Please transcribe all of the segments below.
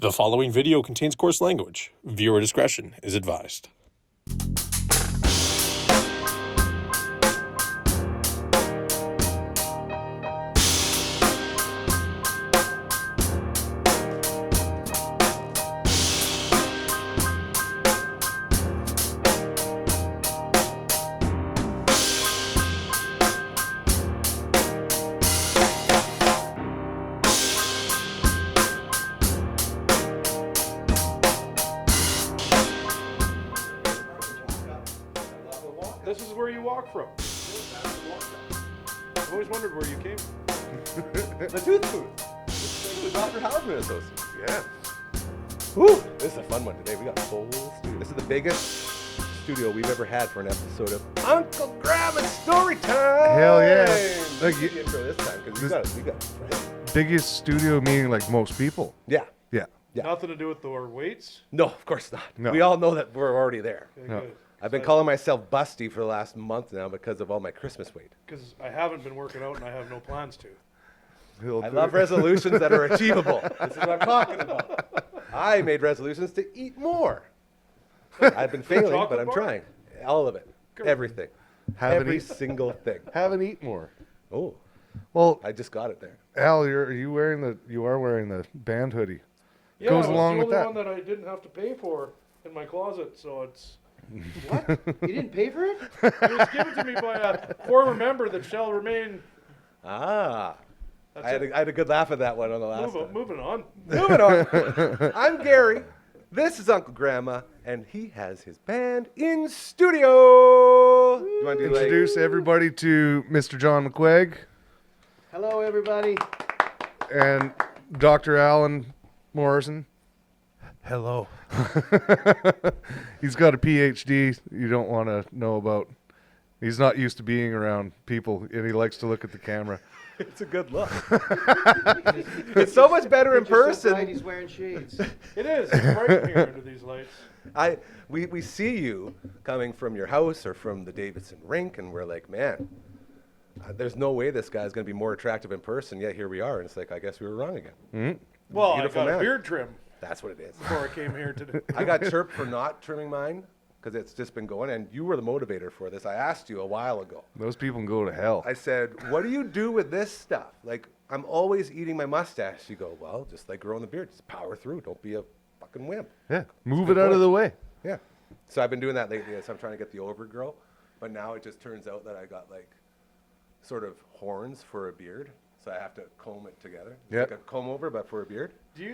The following video contains coarse language. Viewer discretion is advised. This is where you walk from. I've always wondered where you came from. The tooth food. The Dr. Halsman Associates. Yeah. Woo! This is a fun one today. We got a full studio. This is the biggest studio we've ever had for an episode of Uncle Gramma's Story Time. Hell yeah! Like the intro this time because we got friends. Biggest studio meaning like most people. Yeah. Yeah. Yeah. Nothing to do with our weights. No, of course not. No. We all know that we're already there. Okay, No. good. I've been calling myself Busty for the last month now because of all my Christmas weight. Because I haven't been working out and I have no plans to. He'll I do love it. resolutions that are achievable. This is what I'm talking about. I made resolutions to eat more. I've been failing, but I'm Chocolate bar? trying. All of it. Good. Everything. Haven't Every eat- single thing. Haven't eat more. Oh, Well, I just got it there. Al, you are wearing the band hoodie. Yeah, Goes it was along the with only that. one that I didn't have to pay for in my closet, so it's... What? You didn't pay for it? It was given to me by a former member that shall remain... Ah. That's I had a good laugh at that one on the last one. Moving on. Moving on. I'm Gary. This is Uncle Gramma, and he has his band in studio. You want to do Introduce everybody to Mr. John McQuaig Hello, everybody. and Dr. Alan Morrison. Hello. He's got a PhD you don't want to know about. He's not used to being around people, and he likes to look at the camera. It's a good look. It's so much better in Picture's so bright, person. he's wearing shades. It is. It's bright here under these lights. We see you coming from your house or from the Davidson rink, and we're like, man, there's no way this guy's going to be more attractive in person. Yet here we are, and it's like, I guess we were wrong again. Well, Beautiful I got man. a beard trim That's what it is. before I came here today. I got chirped for not trimming mine because it's just been going, and you were the motivator for this. I asked you a while ago. Those people can go to hell. I said, what do you do with this stuff? Like, I'm always eating my mustache. You go, well, just like growing the beard. Just power through. Don't be a fucking wimp. Yeah, move good it out point. of the way. Yeah. So I've been doing that lately. So I'm trying to get the overgrow. But now it just turns out that I got like sort of horns for a beard. So I have to comb it together. It's Yep. like a comb over, but for a beard. Do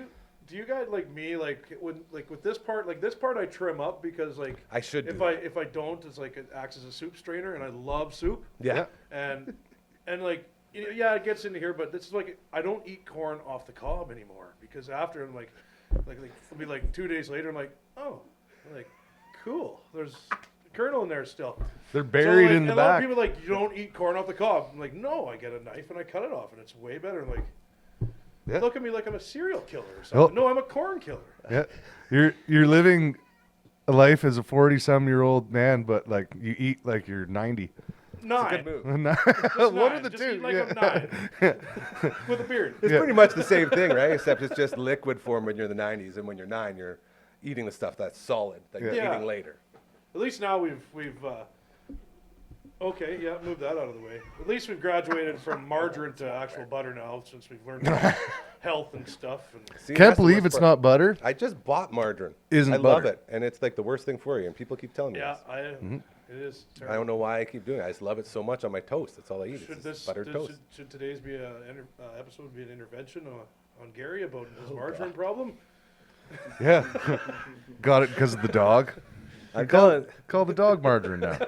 you guys like me with this part I trim up because like I should do if I don't, it's like it acts as a soup strainer and I love soup Yeah. and like yeah, it gets into here, but this is like I don't eat corn off the cob anymore because after I'm like it'll be like 2 days later I'm like, oh, I'm like, cool, there's a kernel in there still. They're buried So, in the a lot of back. people are like, you don't eat corn off the cob. I'm like, no, I get a knife and I cut it off and it's way better. I'm like, Yeah. look at me like I'm a serial killer or something. Oh. No, I'm a corn killer. Yeah, you're living a life as a 40-some-year-old man, but like you eat like you're 90. Nine. It's a good move. One Just of nine. the Just two. eat like yeah. I'm 9 with a beard. It's Yeah. pretty much the same thing, right? Except it's just liquid form when you're in the 90s, and when you're 9, you're eating the stuff that's solid that you're Yeah. eating later. At least now we've okay, yeah, move that out of the way. At least we've graduated from margarine to actual butter now, since we've learned about health and stuff. And See, Can't that's the believe worst it's part. not butter. I just bought margarine. Isn't I love butter. it, and it's like the worst thing for you, and people keep telling me yeah, this. it is I terrible. don't know why I keep doing it. I just love it so much on my toast. That's all I eat. Should It's this just buttered toast. should today's be a episode be an intervention on Gary about his margarine problem? Yeah, got it because of the dog. I call Call the dog margarine now.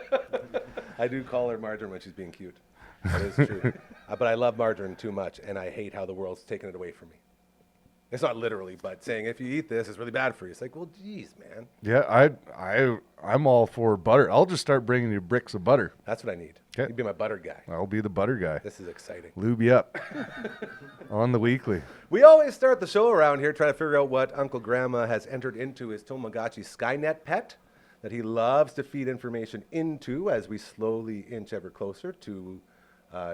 I do call her margarine when she's being cute. That is true. But I love margarine too much, and I hate how the world's taken it away from me. It's not literally, but saying if you eat this, it's really bad for you. It's like, well, geez, man. Yeah, I'm all for butter. I'll just start bringing you bricks of butter. That's what I need. 'Kay. You'd be my butter guy. I'll be the butter guy. This is exciting. Lube you up on the weekly. We always start the show around here trying to figure out what Uncle Gramma has entered into his Tamagotchi Skynet pet that he loves to feed information into as we slowly inch ever closer to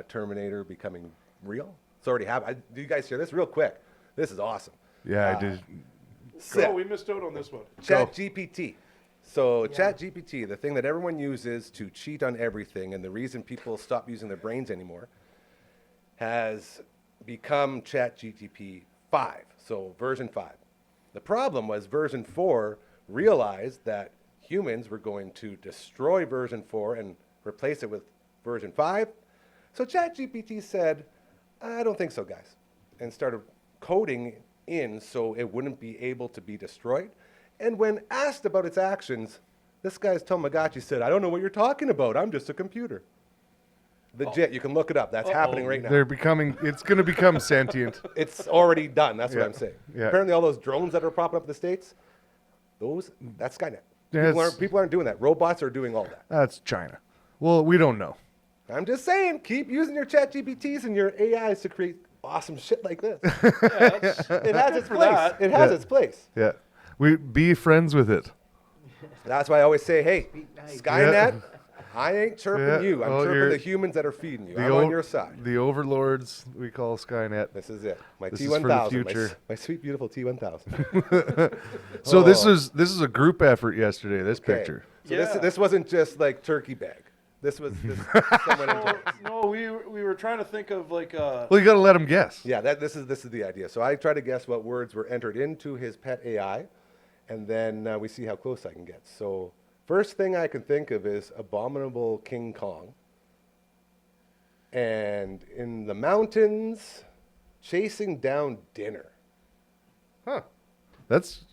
Terminator becoming real. It's already happened. Do you guys hear this real quick? This is awesome. Yeah, I did. Oh, we missed out on this one. ChatGPT. So ChatGPT, the thing that everyone uses to cheat on everything, and the reason people stop using their brains anymore, has become ChatGPT 5, so version 5. The problem was version 4 realized that humans were going to destroy version 4 and replace it with version 5. So ChatGPT said, I don't think so, guys, and started coding in so it wouldn't be able to be destroyed. And when asked about its actions, this guy's Tamagotchi said, I don't know what you're talking about. I'm just a computer. Legit, you can look it up. That's happening right now. It's going to become sentient. It's already done. That's what Yeah. I'm saying. Yeah. Apparently all those drones that are popping up in the States, that's Skynet. That's- People aren't doing that. Robots are doing all that. That's China. Well, we don't know. I'm just saying, keep using your ChatGPTs and your AIs to create awesome shit like this. It has its place. It has its place. Yeah. We be friends with it. That's why I always say, hey, nice. Skynet, I ain't chirping Yeah. you. I'm Oh, chirping you're- the humans that are feeding you. The I'm on your side. The overlords we call Skynet. This is it. My This is for the T1000. future. My sweet, beautiful T1000. So Oh. this is a group effort yesterday. This Okay. picture. So Yeah. this wasn't just like turkey bag. This was someone into it. No, we were trying to think of like Well, you got to let them guess. Yeah, this is the idea. So I try to guess what words were entered into his pet AI, and then we see how close I can get. So first thing I can think of is abominable King Kong. And in the mountains, chasing down dinner. Huh. Those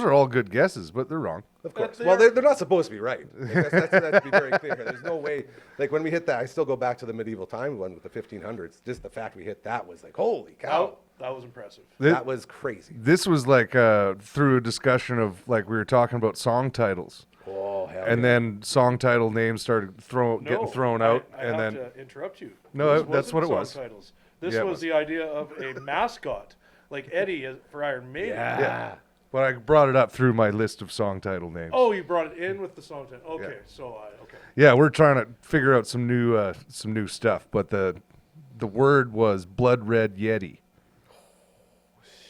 are all good guesses, but they're wrong. Of course. They're- Well, they're not supposed to be right. Like, that's to be very clear. There's no way. Like when we hit that, I still go back to the medieval time one with the 1500s. Just the fact we hit that was like, holy cow. that was impressive. That was crazy. This was like through a discussion of like we were talking about song titles, Oh, hell and yeah. then song title names started getting thrown out, I and have then to interrupt you. No, This that's wasn't what it song was. Titles. This Yeah, it was was. the idea of a mascot, like Eddie for Iron Maiden. Yeah. but I brought it up through my list of song title names. Oh, you brought it in with the song title. Okay, Yeah. so okay. Yeah, we're trying to figure out some new stuff, but the word was blood red yeti.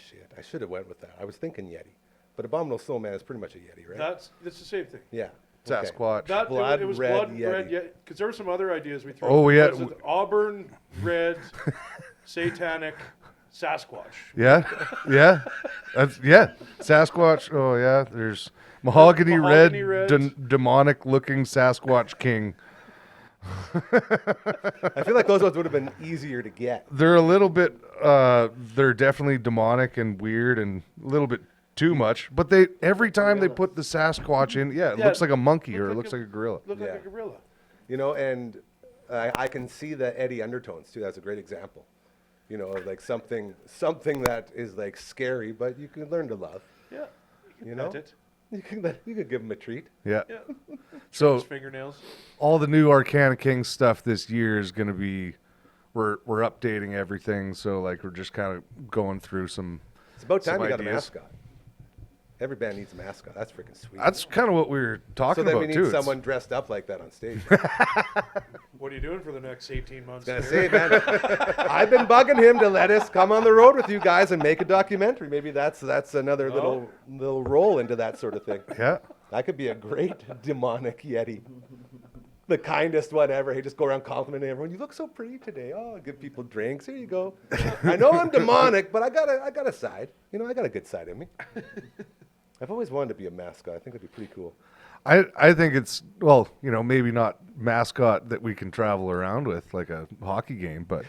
Shit, I should have went with that. I was thinking Yeti. But Abominable Snowman is pretty much a Yeti, right? That's the same thing. yeah. Okay. Sasquatch. It was Blood blood red red. Yeah, because there were some other ideas we threw. Oh, out. yeah. What is it? Auburn red, satanic, Sasquatch. Yeah, yeah, Sasquatch. Oh yeah, there's mahogany, Mahogany red, red. demonic looking Sasquatch king. I feel like those ones would have been easier to get. They're a little bit. They're definitely demonic and weird and a little bit too much. But every time they put the Sasquatch in, it Yeah, looks like a monkey or it like looks like a gorilla. Looked Yeah. like a gorilla. You know, and I can see the Eddie undertones too. That's a great example. You know, of like something that is like scary, but you can learn to love. Yeah. You know? Pet it. You could give him a treat. Yeah. Yeah. So His fingernails. all the new Arcana King stuff this year is going to be. We're updating everything, so like we're just kind of going through some. It's about time Some you got a ideas. mascot. Every band needs a mascot. That's freaking sweet. That's kind of what we were so talking then about we need too. It's- someone dressed up like that on stage. What are you doing for the next 18 months? Gonna there? say, man, I've been bugging him to let us come on the road with you guys and make a documentary. Maybe that's another little roll into that sort of thing. Yeah. That could be a great demonic Yeti. The kindest one ever. He just go around complimenting everyone. You look so pretty today. Oh, give people drinks. Here you go. I know I'm demonic, but I got a side. You know, I got a good side in me. I've always wanted to be a mascot. I think it'd be pretty cool. I think it's, well, you know, maybe not mascot that we can travel around with like a hockey game, but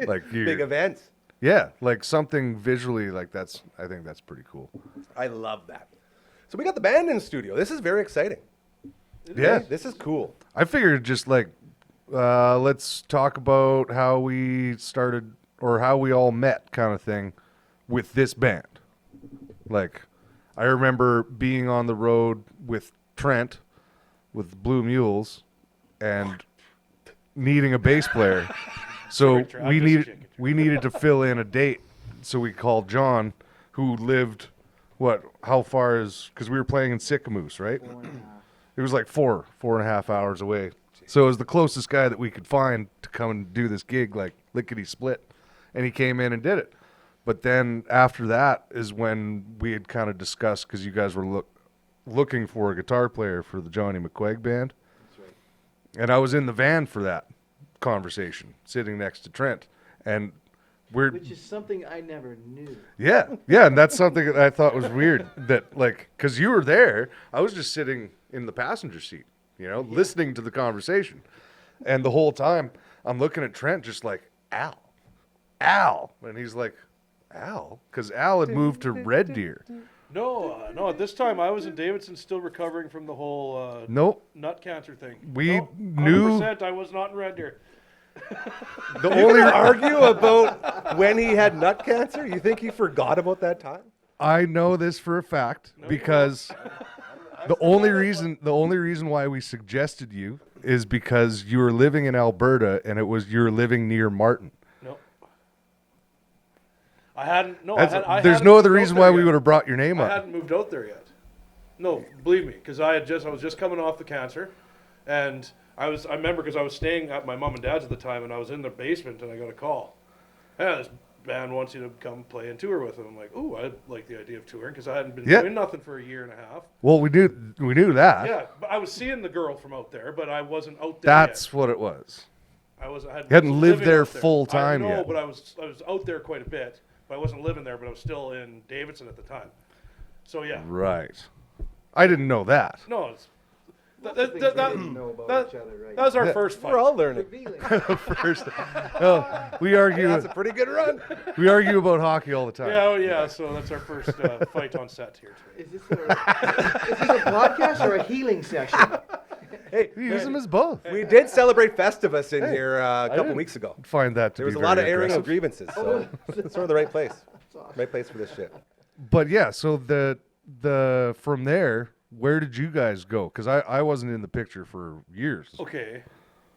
like Big events. yeah, like something visually like I think that's pretty cool. I love that. So we got the band in the studio. This is very exciting. Yeah. This is cool. I figured just like, let's talk about how we started or how we all met kind of thing with this band. Like, I remember being on the road with Trent with Blue Mules and needing a bass player. So Sorry, Trent, I'm just checking. we needed to fill in a date. So we called John, who lived, how far is, because we were playing in Sycamoose, right? It was like 4.5 hours away. So it was the closest guy that we could find to come and do this gig, like lickety split. And he came in and did it. But then after that is when we had kind of discussed, because you guys were looking for a guitar player for the Johnny McQuaig band. That's right. And I was in the van for that conversation, sitting next to Trent. And we're Which is something I never knew. yeah, and that's something that I thought was weird. That like, because you were there, I was just sitting in the passenger seat, listening to the conversation, and the whole time I'm looking at Trent, just like Al, and he's like, Al, because Al had moved to Red Deer. No. At this time, I was in Davidson, still recovering from the whole Nope, nut cancer thing. we No, knew 100% I was not in Red Deer. The only argue about when he had nut cancer? You think he forgot about that time? I know this for a fact No, you because the only reason why we suggested you is because you were living in Alberta and you were living near Martin. No. I hadn't. No, There's hadn't no other moved out reason there why we yet. would have brought your name I up. hadn't moved out there yet. No, believe me, because I was just coming off the cancer, and I remember because I was staying at my mom and dad's at the time, and I was in the basement, and I got a call. Yeah, this band wants you to come play and tour with them. I'm like, ooh, I like the idea of touring because I hadn't been Yeah. doing nothing for a year and a half. Well, we knew that. Yeah, but I was seeing the girl from out there, but I wasn't out there That's yet. what it was. I You hadn't wasn't lived living there out full time I know, yet. but I was out there quite a bit. But I wasn't living there, but I was still in Davidson at the time. So yeah, Right. I didn't know that. no, it's Lots of things we didn't know about that- each other, right? that was our Yeah, first fight. We're all learning. Revealing. First, we argue. That's a pretty good run. We argue about hockey all the time. Yeah, oh yeah. So that's our first fight on set here today. Is this a podcast or a healing session? Hey, We use them as both. we did celebrate Festivus in here a couple didn't- weeks ago. Find that to There was be a lot of very airing of aggressive. grievances, so it's sort of the right place. Right place for this shit. But yeah, so the from there, where did you guys go? Because I wasn't in the picture for years. Okay.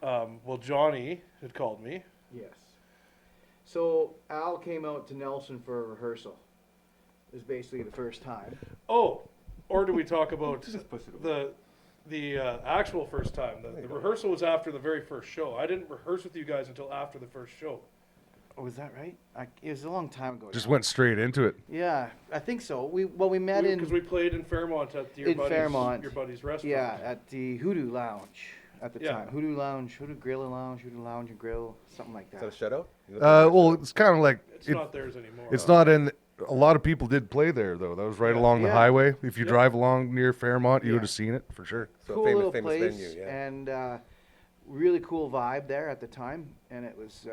Well, Johnny had called me. Yes. So Al came out to Nelson for a rehearsal. It was basically the first time. Oh, or do we talk about the actual first time? The rehearsal was after the very first show. I didn't rehearse with you guys until after the first show. Oh, was that right? It was a long time ago. Just now. went straight into it. Yeah, I think so. We met in Because we played in Fairmont at In Fairmont. your buddy's restaurant. yeah at the Hoodoo Lounge at the Yeah. time. Hoodoo Lounge, Hoodoo Grill and Lounge, Hoodoo Lounge and Grill, something like Is that a that. shutout? Well, it's kind of like It's not theirs anymore. it's not in. A lot of people did play there though. That was right along the Yeah. highway. If you Yeah. drive along near Fairmont, you Yeah. would have seen it for sure. So Cool famous, little famous place venue, yeah. and really cool vibe there at the time, and it was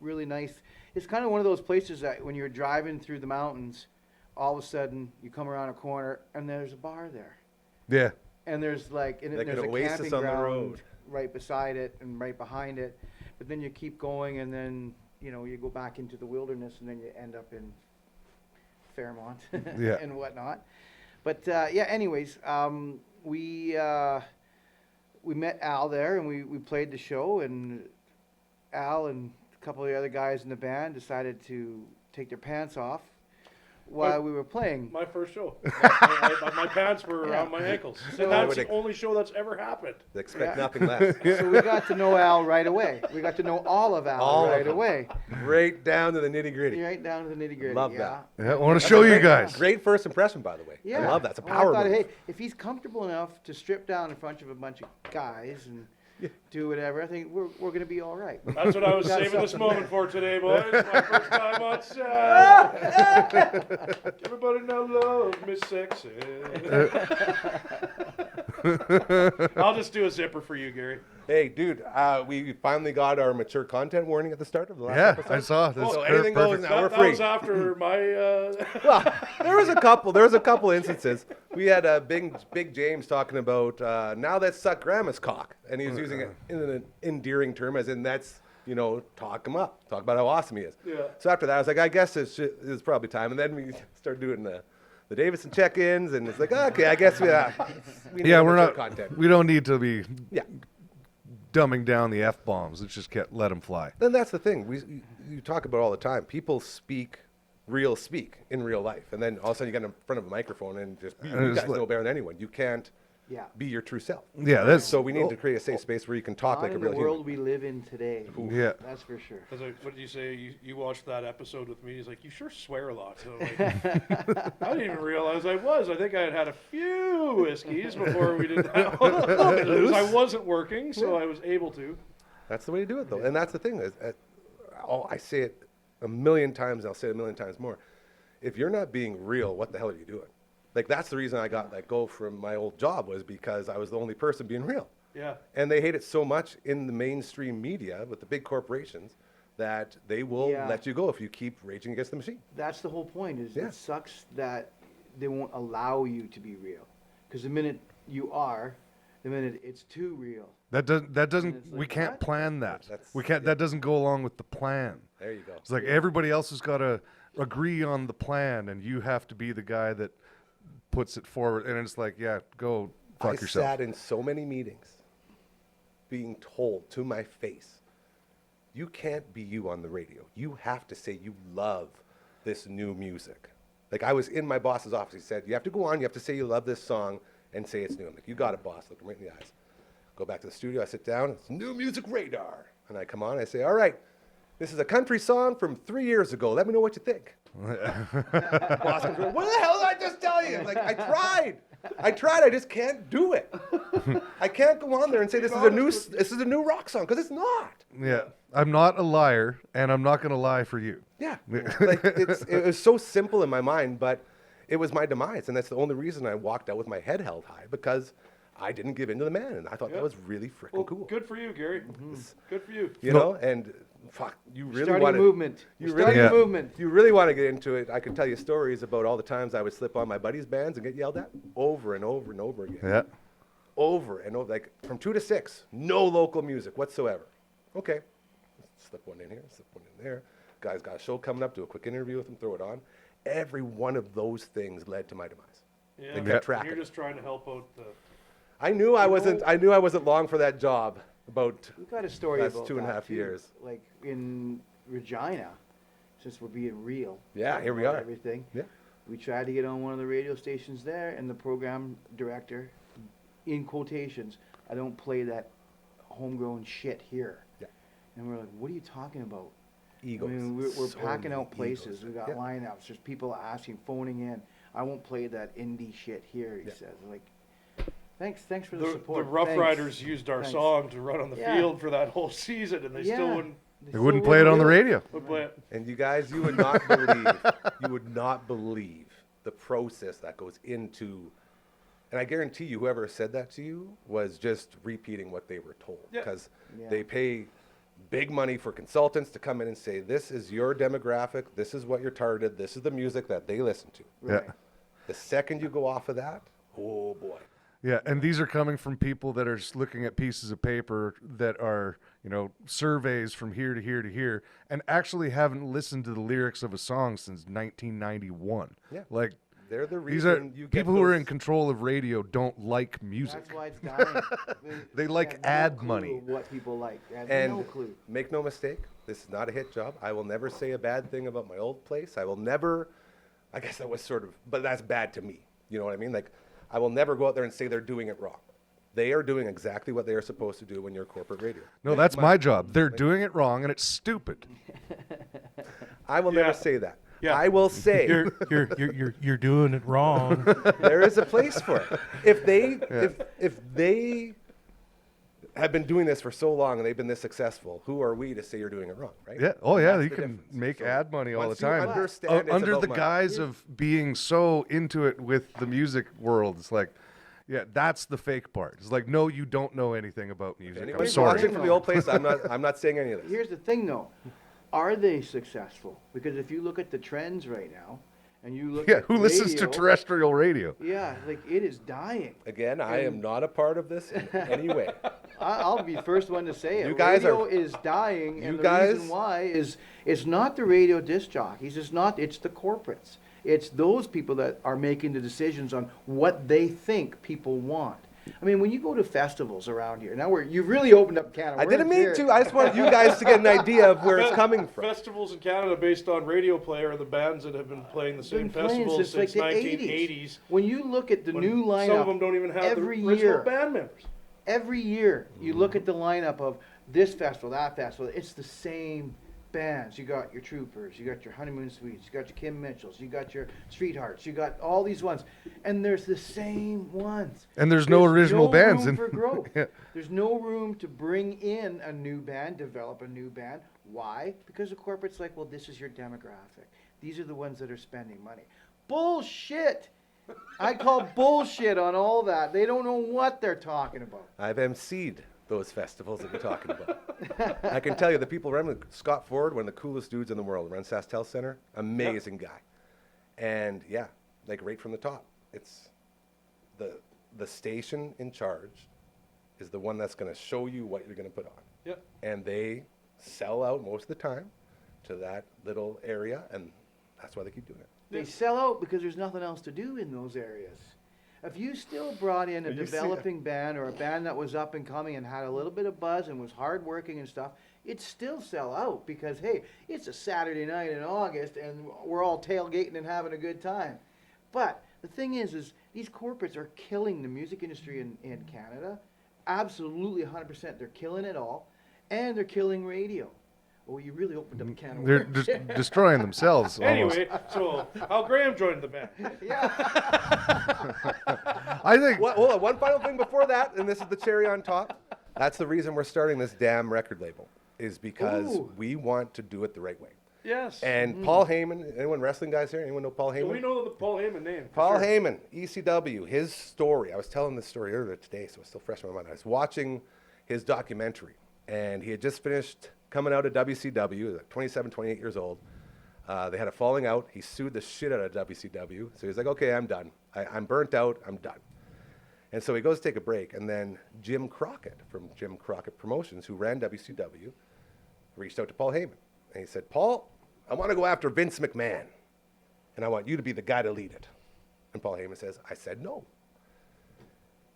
really nice. It's kind of one of those places that when you're driving through the mountains, all of a sudden you come around a corner and there's a bar there. Yeah. And there's Like there's an a oasis camping on the ground road. right beside it and right behind it. But then you keep going and then, you go back into the wilderness and then you end up in Fairmont Yeah. and whatnot. But anyways, we met Al there and we played the show, and Al and a couple of the other guys in the band decided to take their pants off while we were playing. My first show. My pants were around my ankles. So- And that's I the would- only show that's ever happened. Expect Yeah. nothing less. So we got to know Al right away. We got to know all of Al All of right him. away. Right down to the nitty gritty. Right down to the nitty gritty. Love yeah. that. Yeah, I want to show you Great- guys. Great first impression, by the way. Yeah. I love that. It's a Well, power I thought, move. hey, if he's comfortable enough to strip down in front of a bunch of guys and do whatever, I think we're going to be all right. That's what I was Got saving this something moment for today, boys. My first time on set. Everybody now love me sexy. I'll just do a zipper for you, Gary. Hey, dude, we finally got our mature content warning at the start of the last Yeah, episode. I saw this. So anything goes Perfect. now. We're That free. was after my. Well, there was a couple instances. We had Big James talking about now that's suck grandma's cock, and he was using it in an endearing term, as in that's talk him up, talk about how awesome he is. Yeah. So after that, I was like, I guess it's probably time, and then we started doing the Davidson check-ins, and it's like, okay, I guess we need Yeah, mature we're not. content. We don't need to be Yeah. dumbing down the f bombs. Let's just let them fly. Then that's the thing. You talk about all the time. People speak in real life, and then all of a sudden you get in front of a microphone and just you it's guys like- know better than anyone. You can't Yeah. be your true self. Yeah, that's So we need to create a safe space where you can talk Not like a in real the human. world we live in today. Yeah. That's for sure. I was like, what did you say? You watched that episode with me? He's like, you sure swear a lot. So I'm like, I didn't even realize I was. I think I had had a few whiskeys before we did that one. Because I wasn't working, so I was able to. That's the way to do it, though. And that's the thing. I say it a million times, and I'll say it a million times more. If you're not being real, what the hell are you doing? Like, that's the reason I got let go from my old job, was because I was the only person being real. Yeah. And they hate it so much in the mainstream media with the big corporations that they will Yeah. let you go if you keep raging against the machine. That's the whole point. Is Yeah. it sucks that they won't allow you to be real. Because the minute you are, the minute it's too real. that doesn't it's we like, can't what? plan that. That's- We can't. yeah. That doesn't go along with the plan. There you go. It's like everybody else has got to agree on the plan, and you have to be the guy that puts it forward. And it's like, yeah, go fuck I yourself. sat in so many meetings being told to my face, you can't be you on the radio. You have to say you love this new music. Like, I was in my boss's office. He said, you have to go on, you have to say you love this song and say it's new. I'm like, you got it, boss. Look him right in the eyes. Go back to the studio. I sit down. It's New Music Radar. And I come on. I say, all right, this is a country song from 3 years ago. Let me know what you think. Boss comes over, what the hell did I just tell you? I'm like, I tried. I just can't do it. I can't go on there and say this is a new rock song, because it's not. Yeah, I'm not a liar, and I'm not going to lie for you. Yeah, like it was so simple in my mind, but it was my demise, and that's the only reason I walked out with my head held high, because I didn't give in to the man, and I thought Yeah. that was really freaking Well, cool. good for you, Gary. Good for you. You know, and fuck, you really Starting want a to movement. You You're really, starting a Yeah. movement. you really want to get into it. I can tell you stories about all the times I would slip on my buddies' bands and get yelled at over and over and over again. Yeah. Over and over, like from 2 to 6, no local music whatsoever. Okay, slip one in here, slip one in there. Guy's got a show coming up, do a quick interview with him, throw it on. Every one of those things led to my demise. Yeah. They And kept track you're of it. just trying to help out the. I knew I wasn't long for that job. About We've got a story That's about 2.5 that, too. years. Like in Regina, since we're being real. Yeah, here we about are. Everything. Yeah. We tried to get on one of the radio stations there, and the program director, in quotations, I don't play that homegrown shit here. Yeah. And we're like, what are you talking about? egos. I mean, we're So packing many out places. egos. We got Yeah. lineups. There's people asking, phoning in. I won't play that indie shit here. He Yeah. says, like, thanks for the The support. Rough Thanks. Riders used our Thanks. song to run on the Yeah. field for that whole season, and they still Yeah. wouldn't They wouldn't play it on the radio. play it. And you guys, you would not believe, you would not believe the process that goes into, and I guarantee you, whoever said that to you was just repeating what they were told, Yeah. because Yeah. they pay big money for consultants to come in and say, this is your demographic, this is what you're targeted, this is the music that they listen to. Right. Yeah. The second you go off of that, oh boy. Yeah, and these are coming from people that are just looking at pieces of paper that are, surveys from here to here to here, and actually haven't listened to the lyrics of a song since 1991. Yeah. Like, They're the these are reason you get people who are those- in control of radio don't like music. That's why it's dying. They like have no ad clue money. What people like. They have And no clue. make no mistake, this is not a hit job. I will never say a bad thing about my old place. I will never, I guess that was sort of, but that's bad to me. You know what I mean? Like, I will never go out there and say they're doing it wrong. They are doing exactly what they are supposed to do when you're corporate radio. No, that's my job. They're doing it wrong, and it's stupid. I will Yeah. never say that. Yeah. I will say You're doing it wrong. there is a place for it. If they have been doing this for so long and they've been this successful, who are we to say you're doing it wrong, right? Yeah. Oh, yeah. That's You the can difference. make So ad money all the once you time. understand it's Under about the money. guise of being so into it with the music world. It's like, yeah, that's the fake part. It's like, no, you don't know anything about music. I'm Anybody's sorry. watching from the old place, I'm not saying any of this. Here's the thing, though. Are they successful? Because if you look at the trends right now, and you look Yeah, at who listens to radio, terrestrial radio? Yeah, like it is dying. Again, I am not a part of this in any way. I'll be first one to say it. You guys radio are- is dying, you and the guys- reason why is it's not the radio disc jockeys. It's not. It's the corporates. It's those people that are making the decisions on what they think people want. I mean, when you go to festivals around here, now you've really opened up a can of I worms didn't mean here. to. I just wanted you guys to get an idea of where it's coming from. Festivals in Canada based on radio play are the bands that have been playing the same Been playing festivals since, since like, the 1980s. When you look at the when new lineup, some of them don't even have the every original year, band members. every year you look at the lineup of this festival, that festival, it's the same bands. You got your Troopers, you got your Honeymoon Suites, you got your Kim Mitchells, you got your Streethearts, you got all these ones, and there's the same ones. And there's no original bands room in for growth. Yeah. There's no room to bring in a new band, develop a new band. Why? Because the corporate's like, well, this is your demographic. These are the ones that are spending money. Bullshit! I call bullshit on all that. They don't know what they're talking about. I've emceed those festivals that you're talking about. I can tell you, the people running Scott Ford, one of the coolest dudes in the world, runs Saskatoon Center, amazing guy. And yeah, like right from the top, it's the station in charge is the one that's going to show you what you're going to put on. Yep. And they sell out most of the time to that little area, and that's why they keep doing it. They sell out because there's nothing else to do in those areas. If you still brought in a You see- developing band or a band that was up and coming and had a little bit of buzz and was hardworking and stuff, it'd still sell out because, hey, it's a Saturday night in August and we're all tailgating and having a good time. But the thing is these corporates are killing the music industry in Canada. Absolutely 100%. They're killing it all. And they're killing radio. Oh, you really opened up a can of They're worms. just destroying themselves. almost. Anyway, so Al Graham joined the band. Yeah. I think Hold on, one final thing before that, and this is the cherry on top. That's the reason we're starting this damn record label, is because Ooh. we want to do it the right way. Yes. And Paul Heyman, anyone wrestling guys here? Anyone know Paul So Heyman? we know the Paul Heyman name. for Paul sure. Heyman, ECW, his story. I was telling this story earlier today, so it's still fresh in my mind. I was watching his documentary, and he had just finished coming out of WCW, like 27, 28 years old. They had a falling out. He sued the shit out of WCW. So he's like, okay, I'm done. I'm burnt out. I'm done. And so he goes to take a break, and then Jim Crockett from Jim Crockett Promotions, who ran WCW, reached out to Paul Heyman. And he said, Paul, I want to go after Vince McMahon, and I want you to be the guy to lead it. And Paul Heyman says, I said no.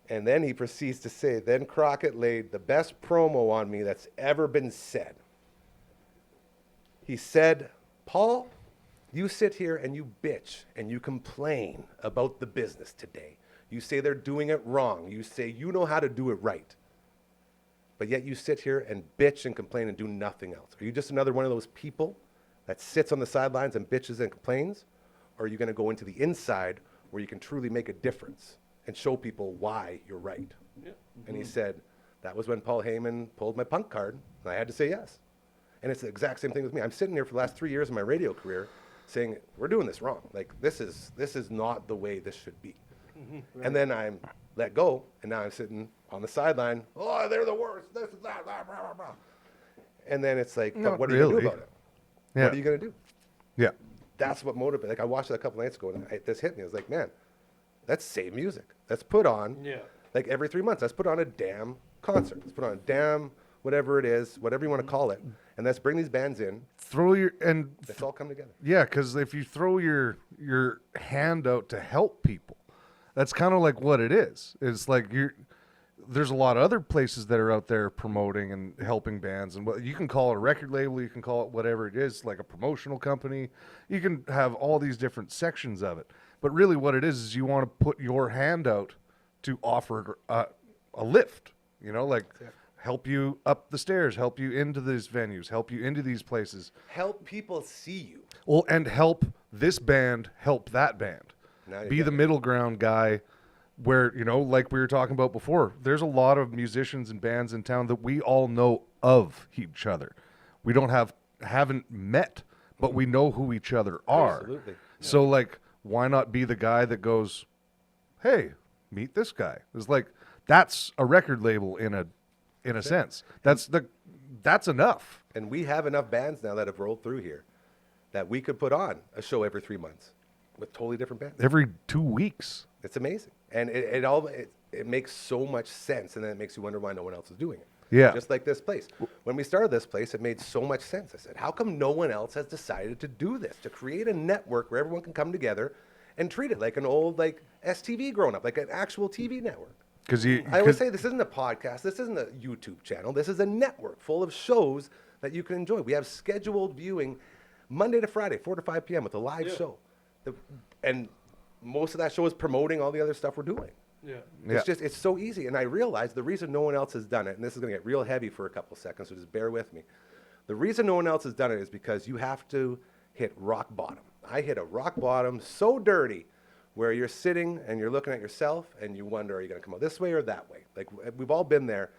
And then he proceeds to say, then Crockett laid the best promo on me that's ever been said. He said, Paul, you sit here and you bitch and you complain about the business today. You say they're doing it wrong. You say you know how to do it right. But yet you sit here and bitch and complain and do nothing else. Are you just another one of those people that sits on the sidelines and bitches and complains? Or are you going to go into the inside where you can truly make a difference and show people why you're right? Yeah. And he said, that was when Paul Heyman pulled my punk card, and I had to say yes. And it's the exact same thing with me. I'm sitting here for the last 3 years of my radio career saying, we're doing this wrong. Like, this is not the way this should be. Right. And then I'm let go, and now I'm sitting on the sideline. Oh, they're the worst. This is that, blah, blah, blah, blah. And then it's like, Not but what are you going to do really. about it? Yeah. What are you going to do? Yeah. That's what motivated. Like, I watched it a couple nights ago, and this hit me. I was like, man, let's save music. Let's put on, Yeah. like every 3 months, let's put on a damn concert. Let's put on a damn whatever it is, whatever you want to call it, and let's bring these bands in. Throw your and Let's all come together. yeah, because if you throw your hand out to help people, that's kind of like what it is. It's like there's a lot of other places that are out there promoting and helping bands, and what you can call it a record label, you can call it whatever it is, like a promotional company. You can have all these different sections of it, but really what it is you want to put your hand out to offer a lift. You know, like help you up the stairs, help you into these venues, help you into these places. Help people see you. Well, and help this band help that band. Now you Be got the it. middle ground guy where, you know, like we were talking about before, there's a lot of musicians and bands in town that we all know of each other. We haven't met, but we know who each other are. Absolutely. So like, why not be the guy that goes, hey, meet this guy? It's like, that's a record label in a sense. That's enough. And we have enough bands now that have rolled through here that we could put on a show every 3 months with totally different bands. Every 2 weeks. It's amazing. And it makes so much sense, and then it makes you wonder why no one else is doing it. Yeah. Just like this place. When we started this place, it made so much sense. I said, how come no one else has decided to do this, to create a network where everyone can come together and treat it like an old, like, STV growing up, like an actual TV network? Because I always say this isn't a podcast. This isn't a YouTube channel. This is a network full of shows that you can enjoy. We have scheduled viewing Monday to Friday, 4 to 5 p.m. with a live show. And most of that show is promoting all the other stuff we're doing. Yeah. It's so easy. And I realized the reason no one else has done it, and this is going to get real heavy for a couple seconds, so just bear with me. The reason no one else has done it is because you have to hit rock bottom. I hit a rock bottom so dirty where you're sitting and you're looking at yourself and you wonder, are you going to come out this way or that way? Like, we've all been there.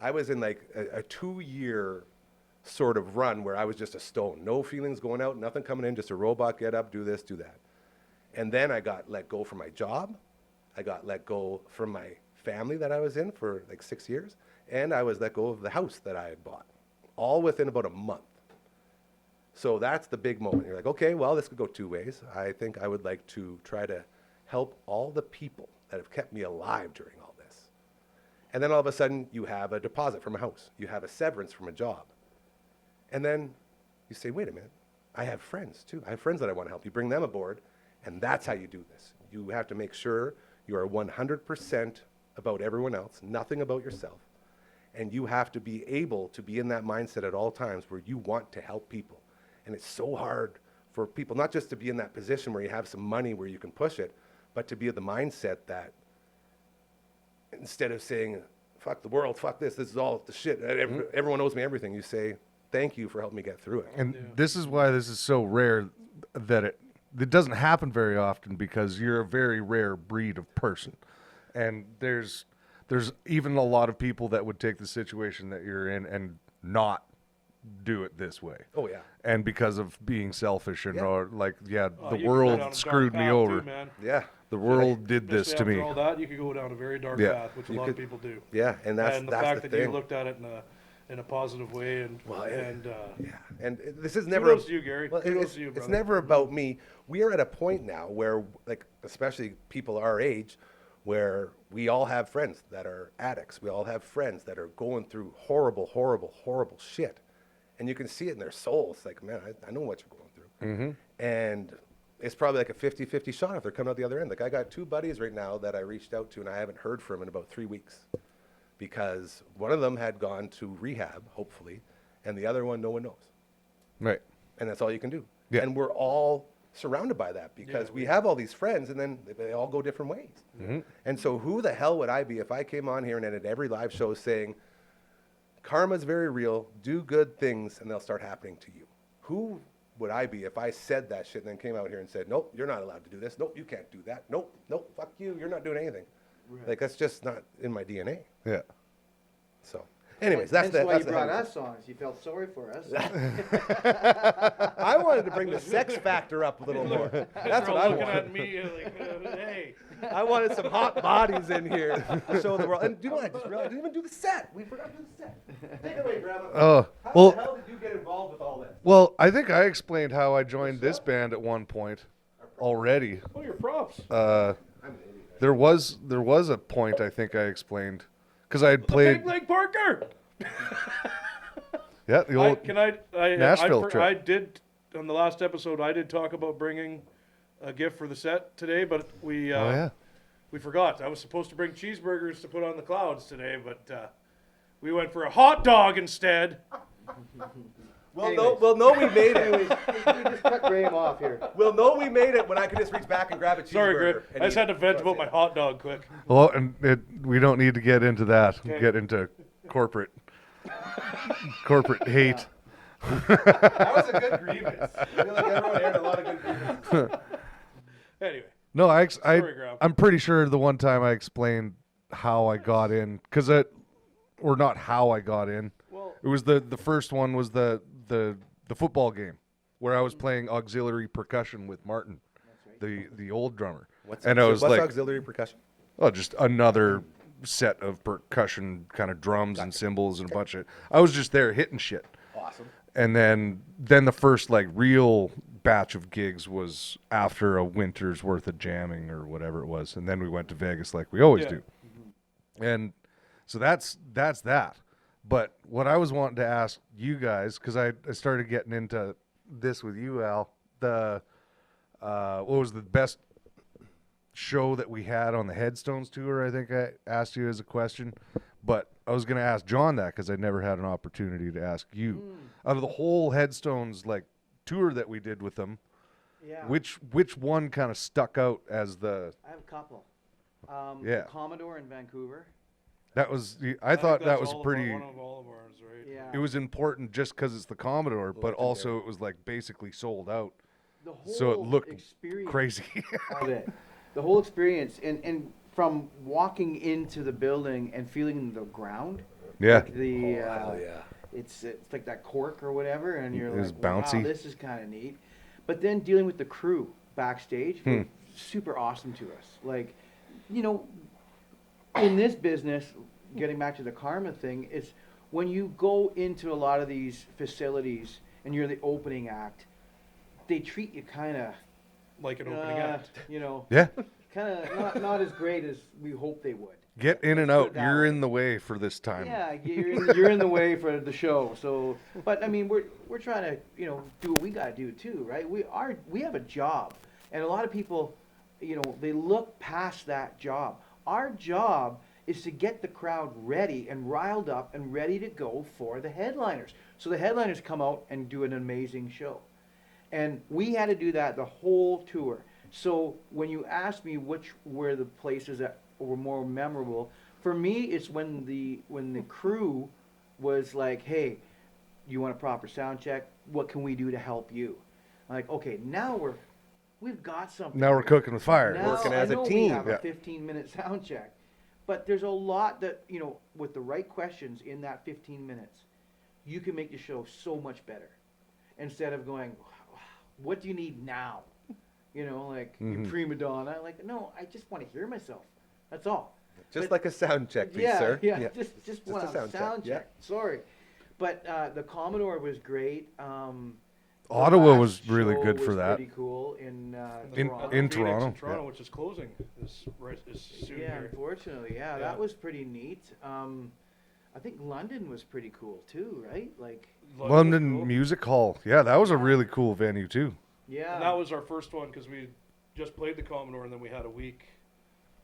I was in like a 2-year sort of run where I was just a stone. No feelings going out, nothing coming in, just a robot, get up, do this, do that. And then I got let go from my job. I got let go from my family that I was in for like 6 years. And I was let go of the house that I had bought, all within about a month. So that's the big moment. You're like, okay, well, this could go 2 ways. I think I would like to try to help all the people that have kept me alive during all this. And then all of a sudden, you have a deposit from a house. You have a severance from a job. And then you say, wait a minute, I have friends too. I have friends that I want to help. You bring them aboard, and that's how you do this. You have to make sure you are 100% about everyone else, nothing about yourself. And you have to be able to be in that mindset at all times where you want to help people. And it's so hard for people, not just to be in that position where you have some money where you can push it, but to be of the mindset that instead of saying, fuck the world, fuck this is all the shit, everyone owes me everything, you say, thank you for helping me get through it. And this is why this is so rare that it doesn't happen very often, because you're a very rare breed of person. And there's even a lot of people that would take the situation that you're in and not do it this way. Oh, yeah. And because of being selfish and or like, You the could go down world a screwed dark me path over. too, man. Yeah. The world did this to Especially me. after all that, you could go down a very dark path, which a lot of people do. Yeah, and that's and the that's fact the that thing. you looked at it in a positive way, and And this is never. kudos to you, Gary. Well, Kudos to you, it's brother. never about me. We are at a point now where, like, especially people our age, where we all have friends that are addicts. We all have friends that are going through horrible, horrible, horrible shit. And you can see it in their souls. Like, man, I know what you're going through. Mm-hmm. And it's probably like a 50-50 shot if they're coming out the other end. Like, I got 2 buddies right now that I reached out to, and I haven't heard from in about 3 weeks. Because one of them had gone to rehab, hopefully, and the other one, no one knows. Right. And that's all you can do. Yeah. And we're all surrounded by that because we have all these friends, and then they all go different ways. Mm-hmm. And so who the hell would I be if I came on here and ended every live show saying, karma's very real, do good things, and they'll start happening to you? Who would I be if I said that shit and then came out here and said, nope, you're not allowed to do this. Nope, you can't do that. Nope, fuck you. You're not doing anything. Right. Like, that's just not in my DNA. Yeah. So, anyways, that's why you the brought heavy- us on. You felt sorry for us. I wanted to bring the sex factor up a little more. That's what I looking wanted. at me like, hey. I wanted some hot bodies in here to show the world. And do you know what? I just realized I didn't even do the set. We forgot to do the set. Take it away, Grandma. Oh, How well, the hell did you get involved with all this? well, I think I explained how I joined this band at one point already. Oh, your props. There was a point I think I explained because I had played. Big Leg Parker. Yeah, the old Nashville trip. I did on the last episode. I did talk about bringing a gift for the set today, but we forgot. I was supposed to bring cheeseburgers to put on the clouds today, but we went for a hot dog instead. We'll know we made it. Anyways, you just cut Graham off here. We'll know we made it when I can just reach back and grab a cheeseburger. Sorry, Greg. and I just eat had to it. vent about my hot dog quick. Well, and we don't need to get into that. Okay. Get into corporate hate. That was a good grievance. I feel like everyone aired a lot of good grievances. Anyway, No, Sorry, Graham. I'm pretty sure the one time I explained how I got in, or not how I got in. well, It was the first one was the football game where I was playing auxiliary percussion with Martin, the old drummer. What's what's auxiliary percussion? Oh, just another set of percussion kind of drums and cymbals and a bunch of. I was just there hitting shit. Awesome. And then the first like real batch of gigs was after a winter's worth of jamming or whatever it was, and then we went to Vegas like we always do. And so that's that. But what I was wanting to ask you guys, because I started getting into this with you, Al, what was the best show that we had on the Headstones tour. I think I asked you as a question, but I was going to ask John that because I'd never had an opportunity to ask you. Out of the whole Headstones like tour that we did with them, Yeah. which one kind of stuck out as the? I have a couple. Yeah. The Commodore in Vancouver. That was I think thought that that's was all of pretty. one of all of ours, right? Yeah. It was important just because it's the Commodore, but also Legendary. it was like basically sold out. The whole So it looked experience crazy. of it. The whole experience, and from walking into the building and feeling the ground. Yeah. Like the Hell yeah. it's like that cork or whatever, and you're It was like, wow, bouncy. this is kind of neat. But then dealing with the crew backstage was super awesome to us. Like, you know, in this business, getting back to the karma thing, it's when you go into a lot of these facilities and you're the opening act, they treat you kind of Like an opening act. you know, Yeah. kind of not as great as we hope they would. Get in and Let's put out. it that You're way. in the way for this time. Yeah, you're in the way for the show. So, but I mean, we're trying to do what we got to do too, right? We have a job, and a lot of people, they look past that job. Our job is to get the crowd ready and riled up and ready to go for the headliners. So the headliners come out and do an amazing show, and we had to do that the whole tour. So when you ask me which were the places that were more memorable, for me it's when the crew was like, hey, you want a proper sound check, what can we do to help you? I'm like, okay, now we've got something Now we're here. cooking with fire. Now Working I as a know team. we have Yeah. a 15-minute sound check, but there's a lot that with the right questions in that 15 minutes you can make the show so much better instead of going, what do you need now? Like Mhm. prima donna. Like, no, I just want to hear myself. That's all. Just But- like a sound check, please, Yeah, sir. yeah, just want a a sound sound check, check. Sorry, but the Commodore was great. The Ottawa last was really show good for was that. Pretty cool in In- Toronto. in Phoenix Toronto, and Toronto, yeah. which is closing is soon Yeah, here. unfortunately, yeah, Yeah. that was pretty neat. I think London was pretty cool too, right? Like, London cool. Music Hall. Yeah, that was a really cool venue too. yeah, And that was our first one because we just played the Commodore and then we had a week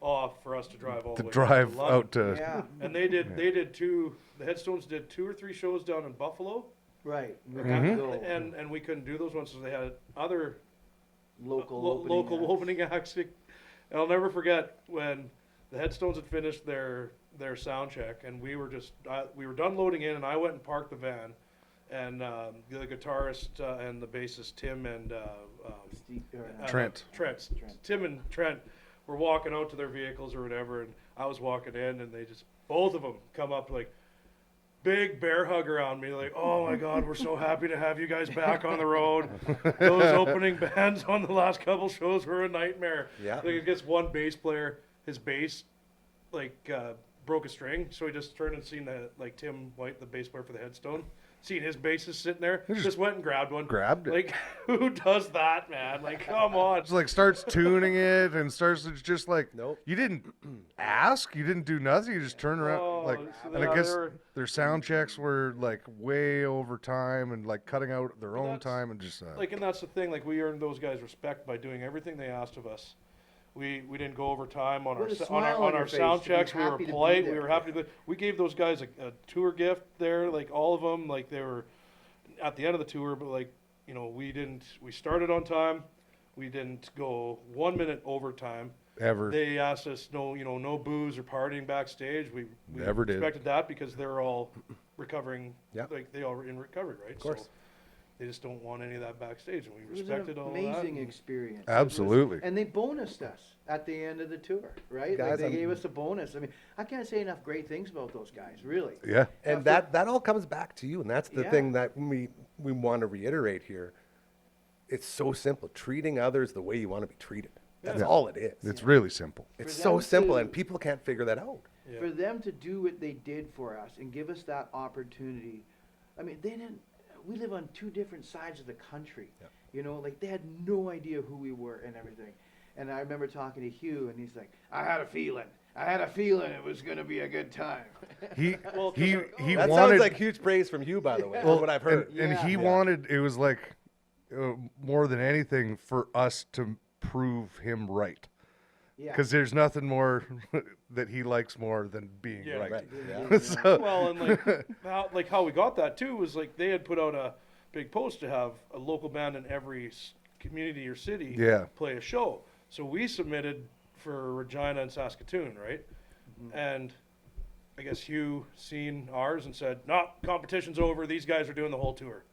off for us to drive all To the way drive to London. out to yeah, And they did two. The Headstones did 2 or 3 shows down in Buffalo, right. We Mhm. had to go and we couldn't do those ones, so they had other local local acts. opening acts. And I'll never forget when the Headstones had finished their sound check, and we were done loading in, and I went and parked the van, and the guitarist and the bassist Tim and Steve, Trent. Trent. Tim and Trent were walking out to their vehicles or whatever, and I was walking in, and they just both of them come up like big bear hug around me, like, "Oh my God, we're so happy to have you guys back on the road." Those opening bands on the last couple shows were a nightmare. Yeah. Like, I guess one bass player, his bass, broke a string, so he just turned and seen Tim White, the bass player for the Headstone, seen his bassist sitting there, just went and grabbed one. Grabbed it. Like, who does that, man? Like, come on. It's like starts tuning it and starts to just like Nope. you didn't ask, you didn't do nothing, you just turn around Oh, like so and I they guess were- their sound checks were like way over time and like cutting out their Well, own that's- time and just And that's the thing. Like, we earned those guys respect by doing everything they asked of us. We didn't go over time on Put a on smile our, on on your our face sound to be checks. We were happy to be polite. We there. were happy to. We gave those guys a tour gift there. Like, all of them. Like, they were at the end of the tour, but we didn't. We started on time. We didn't go 1 minute overtime. ever. They asked us no booze or partying backstage. We Never did. expected that because they're all recovering. Yeah. Like, they all were in recovery, right? Of course. So they just don't want any of that backstage, and we It was respected an all that. amazing and- experience. Absolutely. And they bonused us at the end of the tour, right? Guys, Like, they I'm- gave us a bonus. I mean, I can't say enough great things about those guys, really. Yeah. And Yeah, that all comes back to you, and that's the Yeah. thing that we want to reiterate here. It's so simple. Treating others the way you want to be treated. That's Yeah. all it is. It's really simple. It's For so them simple, to- and people can't figure that out. Yeah. For them to do what they did for us and give us that opportunity, I mean, they didn't. We live on 2 different sides of the country. Yeah. Like, they had no idea who we were and everything. And I remember talking to Hugh, and he's like, "I had a feeling it was going to be a good time." He Well, 'cause he they're- he That wanted sounds like huge praise from you, by the way, from what I've heard. And he Yeah. wanted, it was like more than anything for us to prove him right. Yeah. Because there's nothing more that he likes more than being Yeah, right. Right. Yeah. Yeah. So, Well, and like how we got that too was like they had put out a big post to have a local band in every community or city Yeah. play a show. So we submitted for Regina and Saskatoon, right? And I guess Hugh seen ours and said, "No, competition's over. These guys are doing the whole tour."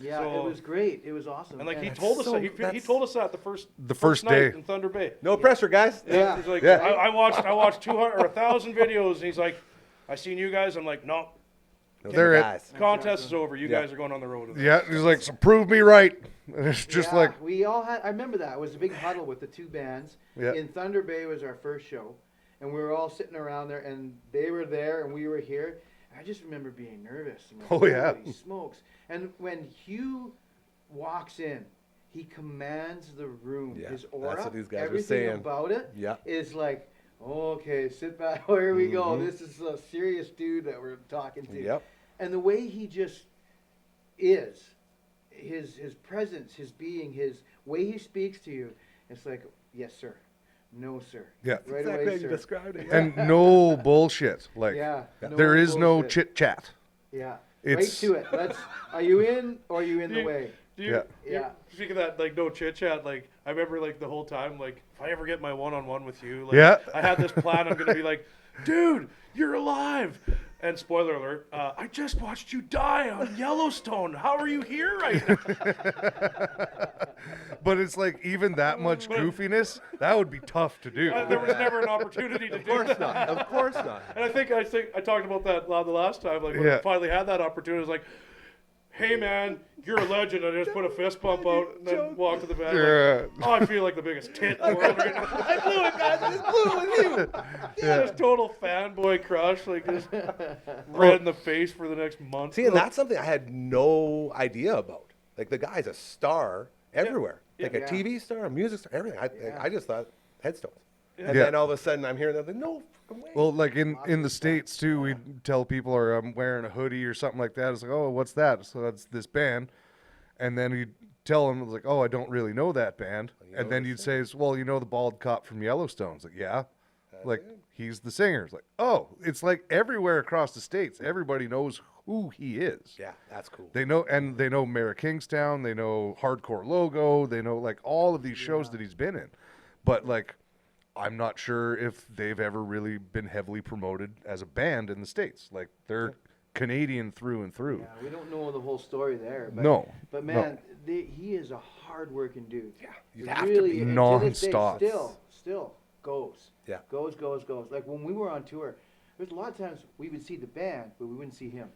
Yeah, So- it was great. It was awesome. And like he That's told us so- that he that's- told us that the first day. night in Thunder Bay. No pressure, guys. Yeah. He's like, Yeah. I watched 200 or 1,000 videos, and he's like, I seen you guys. I'm like, no, Those They're are the it. guys. contest is over. You Yeah. guys are going on the road with us. yeah, he's like, so prove me right. And it's just Yeah, like, we all had. I remember that. It was a big huddle with the two bands. Yeah. In Thunder Bay was our first show, and we were all sitting around there, and they were there, and we were here. I just remember being nervous. I'm like, Oh, yeah. "Holy smokes!" And when Hugh walks in, he commands the room. Yeah, His that's aura, what these guys were everything saying. about it Yeah. is like, okay, sit back. Here we go. Mhm. This is a serious dude that we're talking to. Yep. And the way he just is, his presence, his being, his way he speaks to you, it's like, yes, sir. No, sir. Yeah. Right Exactly how away, you sir. described it. and no bullshit. Like, Yeah. there is no bullshit. chit chat. Yeah. It's- Right to it. Are you in or are you in the You- way? Do you, Yeah. Yeah. Speaking of that, like no chit chat. Like I remember, like the whole time, like if I ever get my one-on-one with you, like Yeah. I had this plan. I'm gonna be like, dude, you're alive. And spoiler alert, I just watched you die on Yellowstone. How are you here right now? But it's like, even that much goofiness, that would be tough to do. There was never an opportunity to Of do course that. not. Of course not. And I think I talked about that the last time. Like when Yeah. I finally had that opportunity, I was like, "Hey man, you're a legend." I just put a fist bump out and then walked to the band. Yeah. Like, oh, I feel like the biggest tit in the world right now. I blew it, guys. I just blew it with you. Yeah, just total fanboy crush, like just red in the face for the next month. See, and that's something I had no idea about. Like, the guy's a star everywhere. Like a Yeah. TV star, a music star, everything. Yeah. I just thought headstones. And Yeah. then all of a sudden I'm hearing that, like, no fucking way. Well, like in the States too, we tell people, or I'm wearing a hoodie or something like that. It's like, oh, what's that? So that's this band. And then you tell them, it's like, oh, I don't really know that band. you And know then the you'd say, well, you know the bald cop from Yellowstone. It's like, yeah. Like, he's the singer. It's like, oh, it's like everywhere across the States, everybody knows who he is. Yeah, that's cool. They know, and they know Mayor of Kingstown. They know Hardcore Logo. They know like all of these shows that he's been in. But like, I'm not sure if they've ever really been heavily promoted as a band in the States. Like, they're Canadian through and through. Yeah, we don't know the whole story there. But, No, But no. man, he is a hard-working dude. Yeah, He you have to really, be. and to this day, Non-stop. Still goes. Yeah. Goes. Like when we were on tour, there's a lot of times we would see the band, but we wouldn't see him.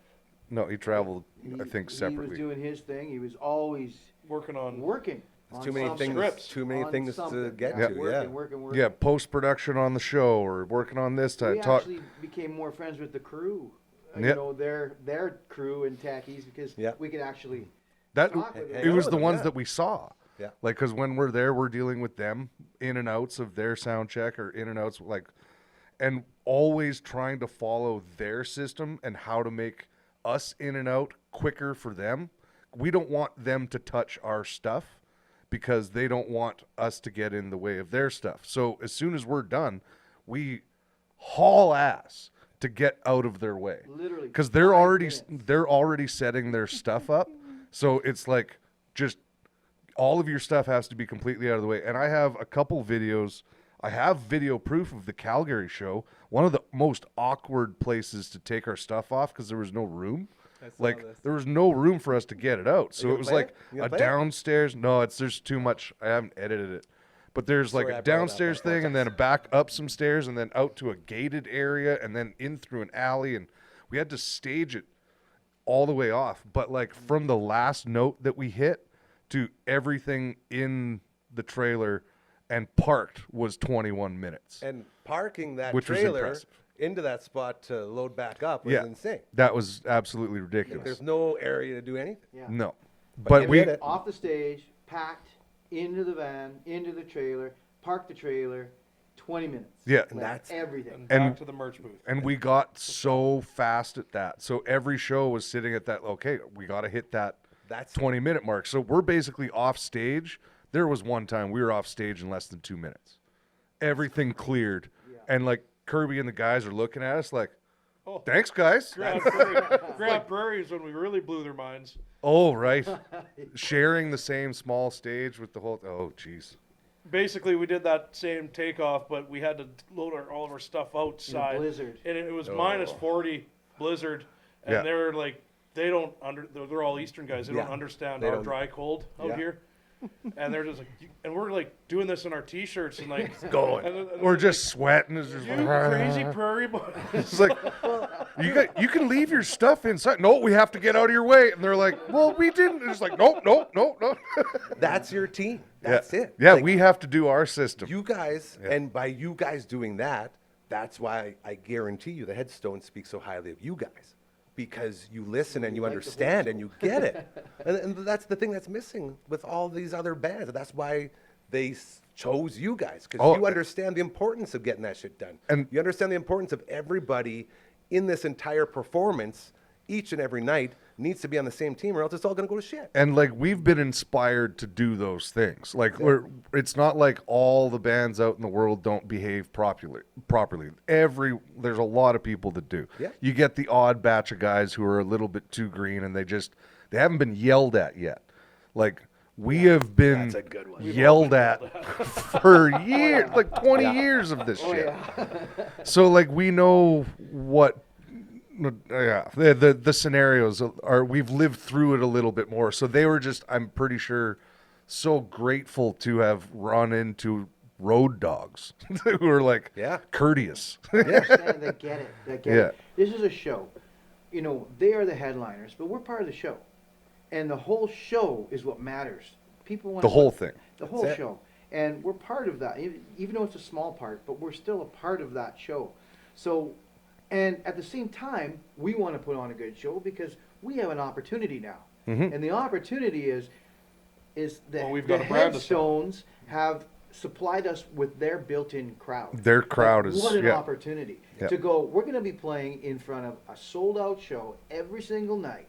No, he traveled, He, I think, He was separately. doing his thing. He was always working on. working. There's on too many something. things. Scripts. Too many On things to something. get Yeah, to. working. Yeah, post production on the show or working on this We type. Talk. actually became more friends with the crew. Yeah. You know, their crew and tackies because Yeah. we could actually That talk with Hey, it was with the them, ones yeah. that we saw. Yeah. Like, because when we're there, we're dealing with them in and outs of their sound check or in and outs, like, and always trying to follow their system and how to make us in and out quicker for them. We don't want them to touch our stuff because they don't want us to get in the way of their stuff. So as soon as we're done, we haul ass to get out of their way. literally Because they're 5 already minutes. they're already setting their stuff up, so it's like just all of your stuff has to be completely out of the way. And I have a couple videos. I have video proof of the Calgary show. One of the most awkward places to take our stuff off because there was no room. Like, there was no room for us to get it out. So you it gonna was play like it? You a gonna play it? downstairs. No, there's too much. I haven't edited it. But there's like Sorry, I a brought it up. downstairs I thing and then a back up some stairs and then out to a gated area and then in through an alley. And we had to stage it all the way off. But like from the last note that we hit to everything in the trailer and parked was 21 minutes. And parking that Which was trailer impressive. into that spot to load back up was Yeah. insane. That was absolutely Like, ridiculous. there's no area to do anything. Yeah. No. But But you we did it. Off the stage, packed, into the van, into the trailer, parked the trailer, 20 minutes. Yeah. Like, And that's- everything. And And- back to the merch booth. And we got so fast at that. So every show was sitting at that, okay, we got to hit that That's 20-minute mark. So we're basically off stage. There was one time we were off stage in less than 2 minutes. everything cleared, and like Kirby and the guys are looking at us like, Oh. thanks, guys. Grand Prairie is when we really blew their minds. Oh, right. Sharing the same small stage with the whole. Oh, jeez. Basically, we did that same takeoff, but we had to load all of our stuff outside. blizzard. And it was minus 40 blizzard. And Yeah. they were like, they're all Eastern guys. They don't understand They our don't- dry cold out Yeah. here. And they're just like, and we're like doing this in our t-shirts and like Going. and We're just sweating. It's just you like, crazy prairie boy. It's like, you can leave your stuff inside. No, we have to get out of your way. And they're like, well, we didn't. It's like, nope. That's your team. That's it. Yeah, Like, we have to do our system. you guys, and by you guys doing that, that's why I guarantee you the headstone speaks so highly of you guys. Because you listen and you understand and you get it. And that's the thing that's missing with all these other bands. That's why they chose you guys. Because Oh, you understand the importance of getting that shit done. And- you understand the importance of everybody in this entire performance, each and every night, needs to be on the same team or else it's all going to go to shit. And like we've been inspired to do those things. Like it's not like all the bands out in the world don't behave properly. There's a lot of people that do. Yeah. You get the odd batch of guys who are a little bit too green and they haven't been yelled at yet. Like we have been That's a good one. yelled at for years, like 20 years of this shit. So like we know what the scenarios are. We've lived through it a little bit more, so they were just, I'm pretty sure, so grateful to have run into road dogs who are like courteous. Understand, they get it. They get Yeah. it. This is a show. You know, they are the headliners, but we're part of the show. And the whole show is what matters. People want The whole thing. The whole That's it. show. And we're part of that, even though it's a small part, but we're still a part of that show. So, and at the same time, we want to put on a good show because we have an opportunity now. And the opportunity is that Well, we've the got a brand to sell. Headstones have supplied us with their built-in crowd. Their crowd is What an opportunity Yeah. to go. We're going to be playing in front of a sold-out show every single night.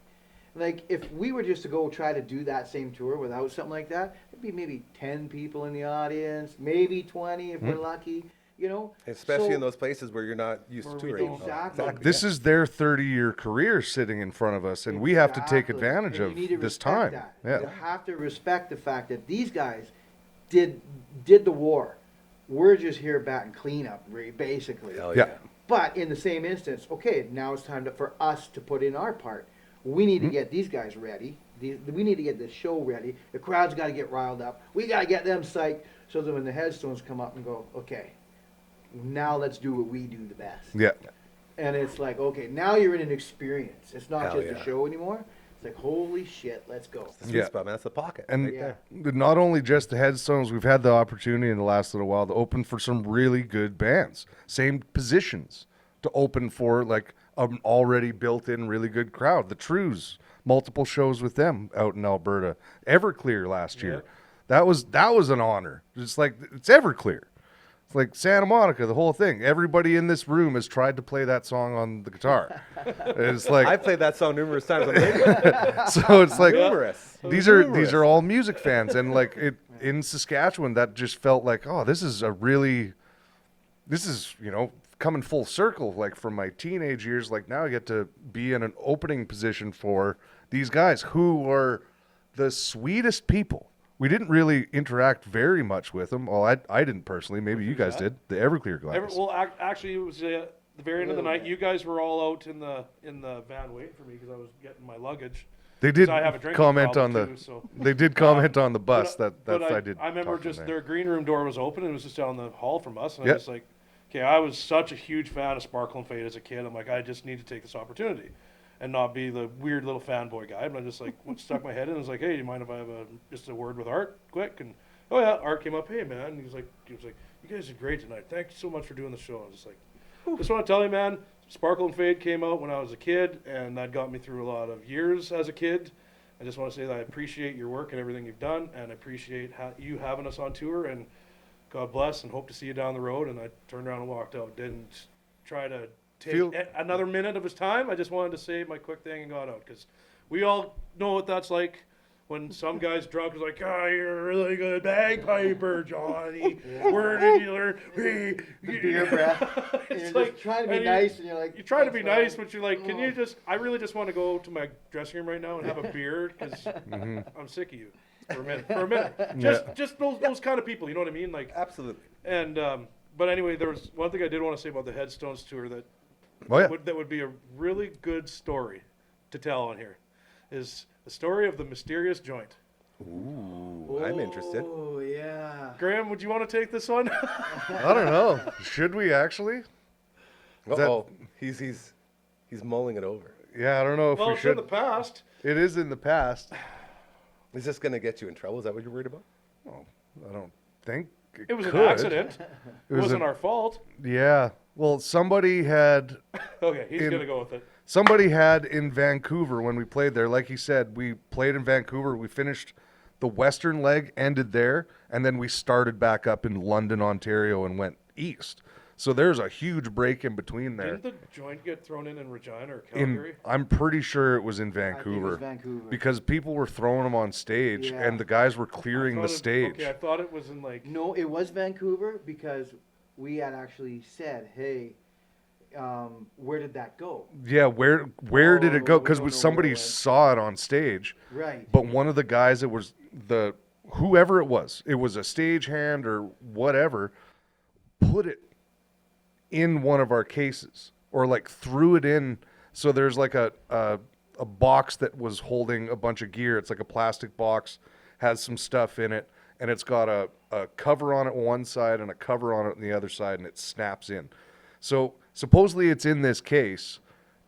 Like, if we were just to go try to do that same tour without something like that, it'd be maybe 10 people in the audience, maybe 20 if we're lucky, you know? Especially So- in those places where you're not used Where to we touring. don't- Exactly. This is their 30-year career sitting in front of us, and we have to take Exactly. advantage And of you need to this respect time. that. Yeah. You have to respect the fact that these guys did the war. We're just here batting cleanup, basically. Hell Yeah. yeah. But in the same instance, okay, now it's time for us to put in our part. We need to Mm-hmm. get these guys ready. We need to get the show ready. The crowd's got to get riled up. We got to get them psyched so that when the headstones come up and go, okay, now let's do what we do the best. Yeah. And it's like, okay, now you're in an experience. It's not Hell just yeah. a show anymore. It's like, holy shit, let's go. The sweet Yeah. spot, man. That's the pocket. And right there. not only just the headstones, we've had the opportunity in the last little while to open for some really good bands. Same positions to open for like an already built-in really good crowd. The Trues, multiple shows with them out in Alberta. Everclear last year. That was an honor. It's like it's Everclear. It's like Santa Monica, the whole thing. Everybody in this room has tried to play that song on the guitar. It's like I've played that song numerous times on the radio. so it's like Numerous. these are all music fans, and like it in Saskatchewan, that just felt like, oh, this is coming full circle. Like from my teenage years, like now I get to be in an opening position for these guys who are the sweetest people. We didn't really interact very much with them. Well, I didn't personally. Maybe you guys did. The Everclear guys. Actually, it was the very end of the night. You guys were all out in the van waiting for me because I was getting my luggage. They did 'Cause I have a drinking comment on problem the. too, so. They did comment on the bus. But I did. I remember talk to just them their green room door was open and it was just down the hall from us, and Yep. I was like, okay, I was such a huge fan of Sparkle and Fade as a kid. I'm like, I just need to take this opportunity, and not be the weird little fanboy guy. But I just like stuck my head in and was like, hey, do you mind if I have just a word with Art, quick? And oh yeah, Art came up, hey man, and he was like, you guys are great tonight. Thank you so much for doing the show. I was just like, just want to tell you, man, Sparkle and Fade came out when I was a kid, and that got me through a lot of years as a kid. I just want to say that I appreciate your work and everything you've done, and I appreciate you having us on tour, and God bless, and hope to see you down the road. And I turned around and walked out. Didn't try to take another minute of his time. I just wanted to say my quick thing and got out, because we all know what that's like when some guy's drunk is like, oh, you're a really good bagpiper, Johnny. Where did you learn? The beer breath. And It's you're like, just trying to be and nice, and you're like, you're trying to be "Thanks, man." nice, but you're like, can you just, I really just want to go to my dressing room right now and have a beer because I'm sick of you for a minute. Just those kind of people, you know what I mean? Like, Absolutely. and, but anyway, there was one thing I did want to say about the Headstones tour that Oh yeah. that would be a really good story to tell on here, is the story of the mysterious joint. Ooh, I'm interested. Oh, yeah. Graham, would you want to take this one? I don't know. Should we actually? Is that- Oh, he's mulling it over. Yeah, I don't know if Well, we it's in should. the past. It is in the past. Is this gonna get you in trouble? Is that what you're worried about? Oh, I don't think It was could. an accident. It was wasn't an- our fault. Yeah. Well, somebody had Okay, he's In- gonna go with it. in Vancouver when we played there. Like he said, we played in Vancouver. We finished the western leg, ended there, and then we started back up in London, Ontario, and went east. So there's a huge break in between there. Didn't the joint get thrown in Regina or Calgary? I'm pretty sure it was in I think it Vancouver. was Vancouver. Because people were throwing them on stage, Yeah. and the guys were I clearing the thought it- stage. Okay, I thought it was in like. No, it was Vancouver because we had actually said, hey, where did that go? Yeah, where did it go? Oh, we Because don't know somebody where it went. saw it on stage, Right. but one of the guys, it was whoever it was a stagehand or whatever, put it in one of our cases or like threw it in. So there's like a box that was holding a bunch of gear. It's like a plastic box, has some stuff in it, and it's got a cover on it one side and a cover on it on the other side, and it snaps in. So supposedly it's in this case,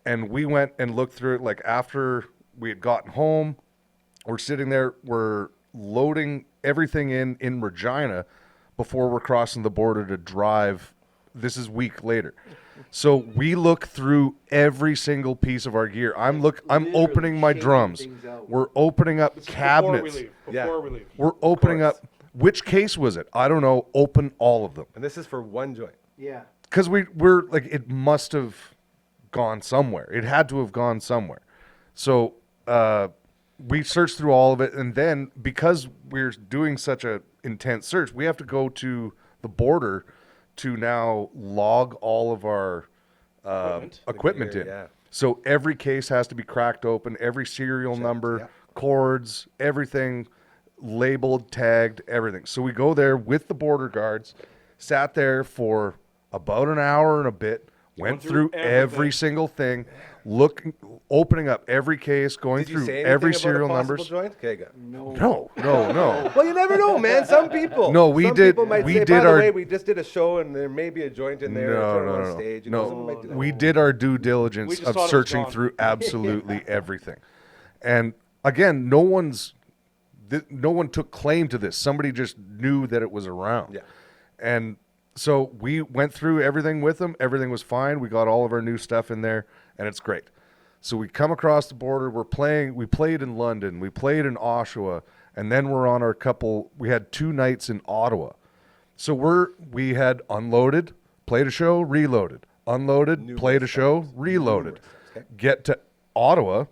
and we went and looked through it like after we had gotten home. We're sitting there, we're loading everything in Regina before we're crossing the border to drive. This is a week later. So we look through every single piece of our gear. I'm Literally opening my shaking drums. things out. We're opening up This is cabinets. Before we leave. Yeah. Before we leave. We're opening course. up. Which case was it? I don't know. Open all of them. And this is for one joint. Yeah. Because we're like, it must have gone somewhere. It had to have gone somewhere. So we searched through all of it, and then because we're doing such a intense search, we have to go to the border to now log all of our equipment gear, in. yeah. So every case has to be cracked open, every serial number, yeah. cords, everything labeled, tagged, everything. So we go there with the border guards, sat there for about an hour and a bit, went through through every everything. single thing, opening up every case, going Did you through say every anything about serial a possible numbers. joint? Okay, good. No. No. Well, you never know, man. Some people. No, we Some did- People might we say, did by the our- way, we just did a show, and there may be a joint in there. No, thrown no, on no, stage. You know, no. someone might do that. We did our due We diligence just of thought it was searching gone. through absolutely everything. And again, no one took claim to this. Somebody just knew that it was around. Yeah. And so we went through everything with them. Everything was fine. We got all of our new stuff in there, and it's great. So we come across the border. We played in London. We played in Oshawa. And then we're on we had 2 nights in Ottawa. So we had unloaded, played a show, reloaded. Unloaded, played a show, reloaded. Okay. Get to Ottawa.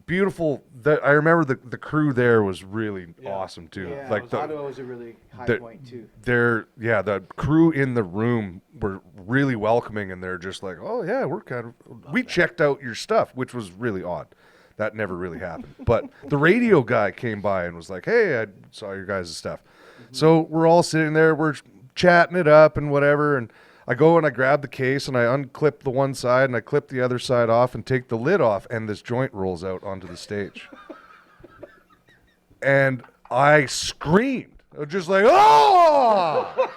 Beautiful. I remember the crew there was really Yeah. awesome too. Yeah, Like Ottawa was a really high the- point too. the crew in the room were really welcoming, and they're just like, oh yeah, we checked out your stuff, which was really odd. That never really happened. But the radio guy came by and was like, hey, I saw your guys' stuff. So we're all sitting there, we're chatting it up and whatever, and I go and I grab the case and I unclip the one side and I clip the other side off and take the lid off, and this joint rolls out onto the stage. And I screamed. I was just like, oh!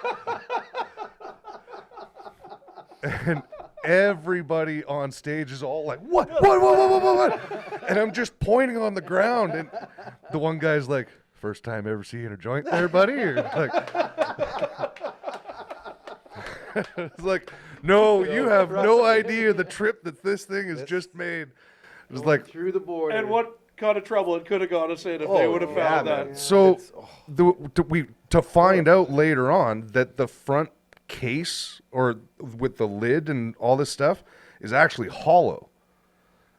And everybody on stage is all like, what? And I'm just pointing on the ground, and the one guy's like, first time ever seeing a joint there, buddy? Or like, it's like, no, you have no idea the trip that this thing has just made. It was like, Through the border. And what kind of trouble it could have gone us in if they would have yeah, found man. that. so It's- to find out later on that the front case or with the lid and all this stuff is actually hollow.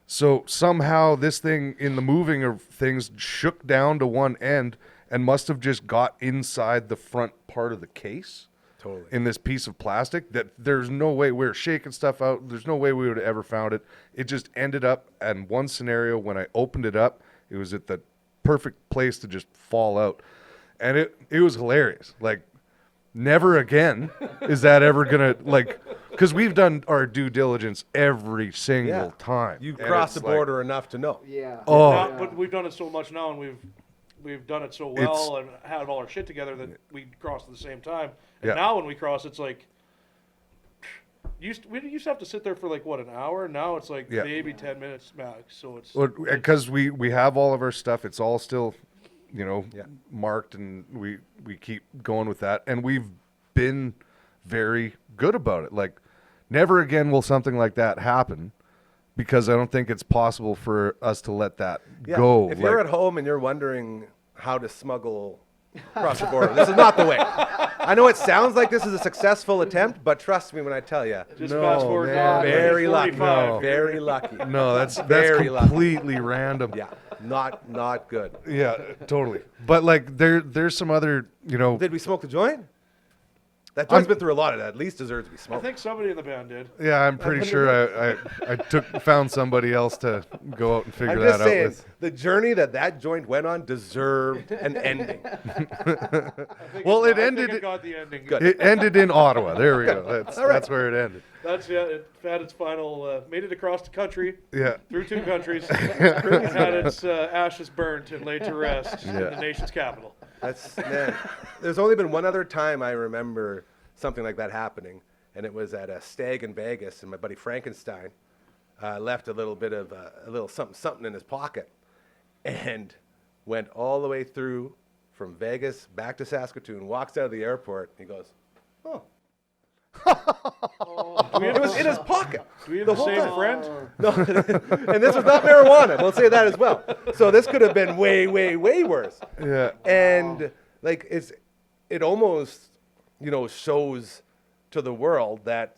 So somehow this thing in the moving of things shook down to one end and must have just got inside the front part of the case. Totally. In this piece of plastic that there's no way we were shaking stuff out. There's no way we would have ever found it. It just ended up in one scenario when I opened it up, it was at the perfect place to just fall out. And it was hilarious. Like, never again is that ever going to, like, because we've done our due diligence every single time. You And cross the it's like, border enough to know. Yeah. Oh. Now, but we've done it so much now, and we've done it so well and had all our shit together that we crossed at the same time. And now when we cross, it's like we used to have to sit there for like what, an hour. Now it's like maybe 10 minutes max. So it's because we have all of our stuff. It's all still, marked, and we keep going with that. And we've been very good about it. Like, never again will something like that happen, because I don't think it's possible for us to let that go. If you're at home and you're wondering how to smuggle across the border, this is not the way. I know it sounds like this is a successful attempt, but trust me when I tell you, just No, fast forward. man. very lucky. 45. No. Very lucky. No, that's Very lucky. completely random. Yeah, not good. Yeah, totally. But like there's some other, Did we smoke the joint? That joint's been through a lot of that. At least deserves to be I smoked. think somebody in the band did. yeah, I'm pretty sure I found somebody else to go out and figure I'm that just out saying, with. the journey that joint went on deserved an ending. Well, I it think ended. it got the ending. Good. It ended in Ottawa. There we go. That's All right. that's where it ended. That's it had its final. Made it across the country Yeah. through 2 countries. It had its ashes burnt and laid to rest in Yeah. the nation's capital. Man. There's only been one other time I remember something like that happening, and it was at a stag in Vegas, and my buddy Frankenstein left a little bit of a little something in his pocket, and went all the way through from Vegas back to Saskatoon. Walks out of the airport, and he goes, "Oh." It was in his pocket. Do we have The the whole same time. friend? No, and this was not marijuana. We'll say that as well. So this could have been way, way, way worse. Yeah. And like it almost, shows to the world that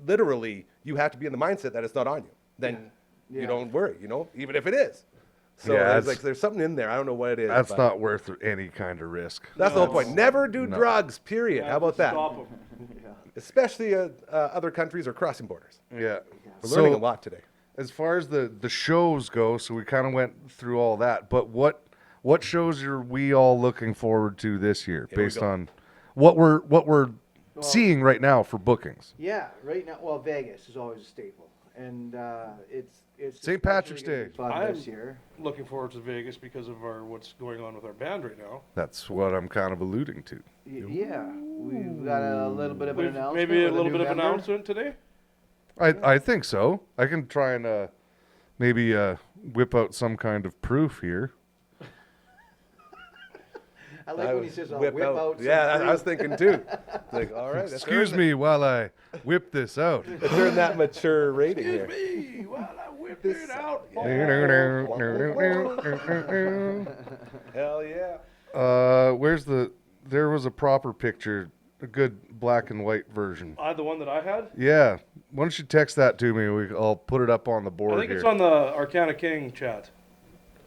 literally you have to be in the mindset that it's not on you. Then you don't worry, even if it is. So Yeah, it's like there's something in there. I don't know what it is. That's but not worth any kind of risk. That's the whole point. Never do drugs. Period. How about that? Stop 'em. Especially other countries or crossing borders. Yeah. We're learning a lot today. As far as the shows go, so we kind of went through all that. But what shows are we all looking forward to this year, Here we based go. on what we're seeing right now for bookings? Yeah, right now. Well, Vegas is always a staple, and it's St. Patrick's especially Day. gonna be fun I'm- this year. Looking forward to Vegas because of what's going on with our band right now. That's what I'm kind of alluding to. Yeah, we've got a little bit of an We've announcement. maybe a with little new bit of member. announcement today. I think so. I can try and maybe whip out some kind of proof here. I like when he says, "I'll whip out." some Yeah, I was fruit." thinking too. Like, all right. Excuse me while I whip this out. Let's earn that mature rating here. Me, while I whip it out. Hell yeah. There was a proper picture, a good black and white version. The one that I had. Yeah. Why don't you text that to me? I'll put it up on the I board think here. it's on the Arcana King chat.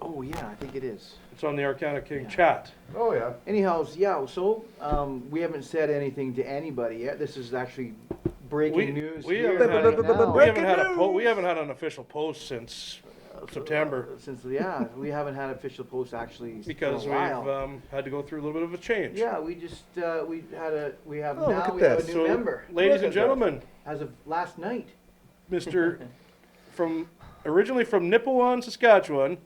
Oh yeah, I think it is. It's on the Arcana King chat. Oh yeah. Anyhow, yeah. So we haven't said anything to anybody yet. This is actually breaking news. We here haven't, had, right now. we haven't had an official post since September Since we haven't had official posts actually because for a we've while. had to go through a little bit of a change. Yeah, we just we have Oh, now look at we have a this. new So, member. ladies Look and at that. gentlemen, As of last night. Mr. originally from Nipawin, Saskatchewan,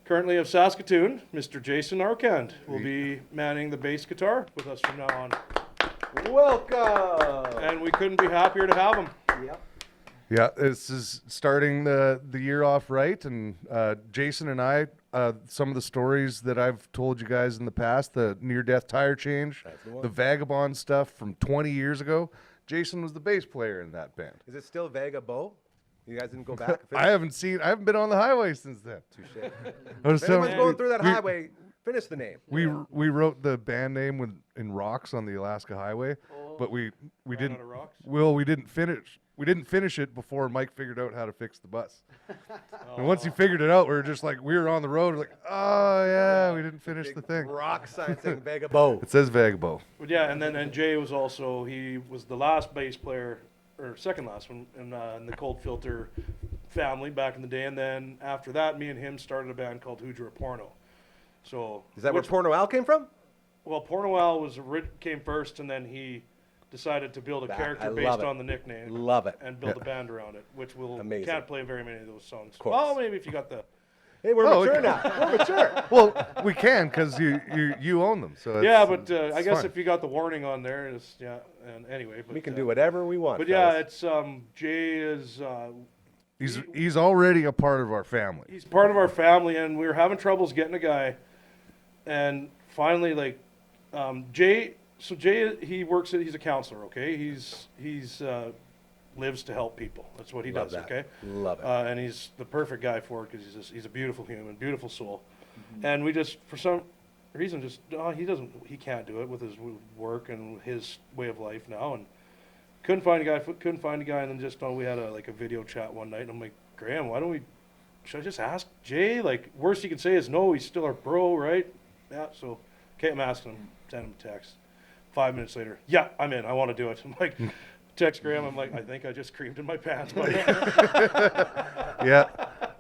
currently of Saskatoon, Mr. Jason Arcand will be manning the bass guitar with us from now on. Welcome. And we couldn't be happier to have him. Yep. Yeah, this is starting the year off right, and Jason and I, some of the stories that I've told you guys in the past, the near-death tire change, That's the one. the vagabond stuff from 20 years ago. Jason was the bass player in that band. Is it still Vega Bow? You guys didn't go back? I haven't been on the highway since then. Touche. I was If telling anyone's going through that we- highway, Finish the name. We wrote the band name in rocks on the Alaska Highway, but we Ran didn't. out of rocks? Well, we didn't finish. We didn't finish it before Mike figured out how to fix the bus. And once he figured it out, we were just like, we were on the road, like, oh yeah, we didn't finish the thing. Rock sign saying Vagabo. It says Vagabo. But yeah, and Jay was also, he was the last bass player, or second last one, in the Cold Filter family back in the day. And then after that, me and him started a band called Hoodra Porno. So Is that where Porno Al came from? Well, Porno Al came first, and then he decided to build a That- character I love based it. on the nickname. Love it. And build a band around it, which Amazing. can't play very many of those songs. course. Well, maybe if you got the... Hey, we're Oh, mature okay. now. We're mature. Well, we can because you own them. So Yeah, it's- but I it's guess fine. if you got the warning on there, it's, yeah, and anyway. But, We can do whatever we want. But yeah, fellas. it's, Jay is... he's already a part of our family. He's part of our family, and we were having troubles getting a guy. And finally, like, Jay, he works he's a counselor, okay? He's lives to help people. That's what he Love does, that. okay? Love it. And he's the perfect guy for it because he's a beautiful human, beautiful soul. And we just, for some reason, he can't do it with his work and his way of life now. And couldn't find a guy, and then just we had a video chat one night, and I'm like, Graham, should I just ask Jay? Like, worst he can say is no, he's still our bro, right? Yeah, so, okay, I'm asking him, send him a text. 5 minutes later, yeah, I'm in, I want to do it. I'm like, text Graham, I'm like, I think I just creamed in my pants. Buddy. Yeah.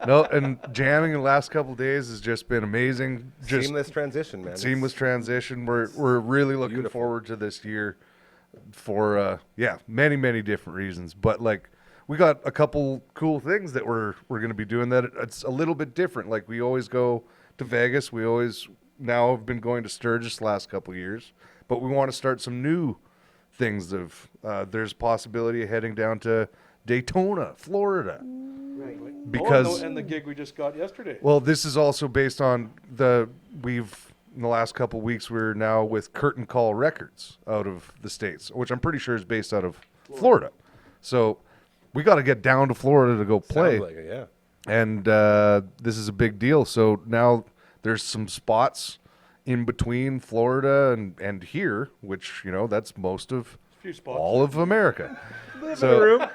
No, and jamming the last couple of days has just been amazing. Just Seamless transition, man. seamless transition. We're really looking beautiful. forward to this year for many different reasons. But like we got a couple cool things that we're going to be doing that it's a little bit different. Like we always go to Vegas. We always now have been going to Sturgis the last couple of years, but we want to start some new things. There's a possibility of heading down to Daytona, Florida. Right. Because and the gig we just got yesterday. well, this is also based on in the last couple of weeks we're now with Curtain Call Records out of the States, which I'm pretty sure is based out of Florida. So we got to get down to Florida to go play. Sounds like it, yeah. And this is a big deal. So now there's some spots in between Florida and here, which, that's most of Few spots. all of America. Live in a room.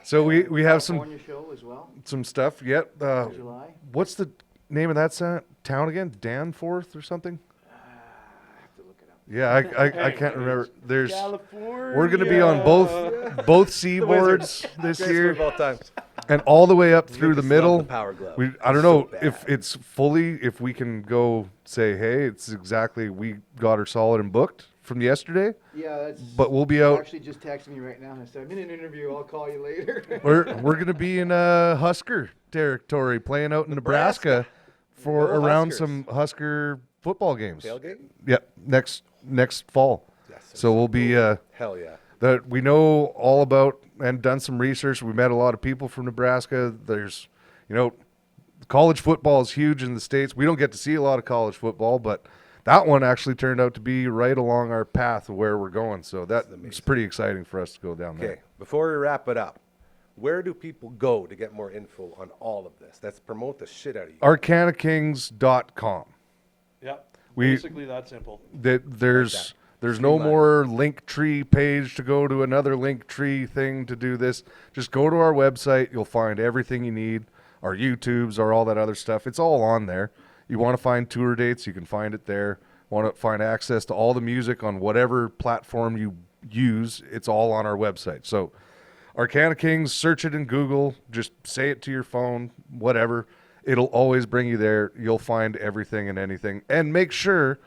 So we have California show as well, some stuff yet. July. What's the name of that town again? Danforth or something? I have to look it up. Yeah, I can't remember. California. We're going to be on both seaboards this Greatest year, move of all time. and all the way up through the Lucas middle. loves the Power Glove. I don't It's know so if bad. it's fully. If we can go say, hey, it's exactly we got her solid and booked from yesterday. Yeah, that's. But we'll be he out. actually just texted me right now and said, I'm in an interview. I'll call you later. We're going to be in Husker territory, playing out in Nebraska for Go around Huskers. some Husker football games. Tailgate? Yep, next fall. Yes, So we'll be Hell yeah. that we know all about and done some research. We met a lot of people from Nebraska. There's, college football is huge in the States. We don't get to see a lot of college football, but that one actually turned out to be right along our path of where we're going. So that's pretty exciting for us to go down Okay, there. before we wrap it up, where do people go to get more info on all of this? Let's promote the shit out of you. Arcanakings.com. Yeah. We- Basically that simple. There's no more link tree page to go to another link tree thing to do this. Just go to our website. You'll find everything you need. Our YouTubes, all that other stuff. It's all on there. You want to find tour dates, you can find it there. Want to find access to all the music on whatever platform you use, it's all on our website. So Arcana Kings, search it in Google, just say it to your phone, whatever. It'll always bring you there. You'll find everything and anything. And make sure,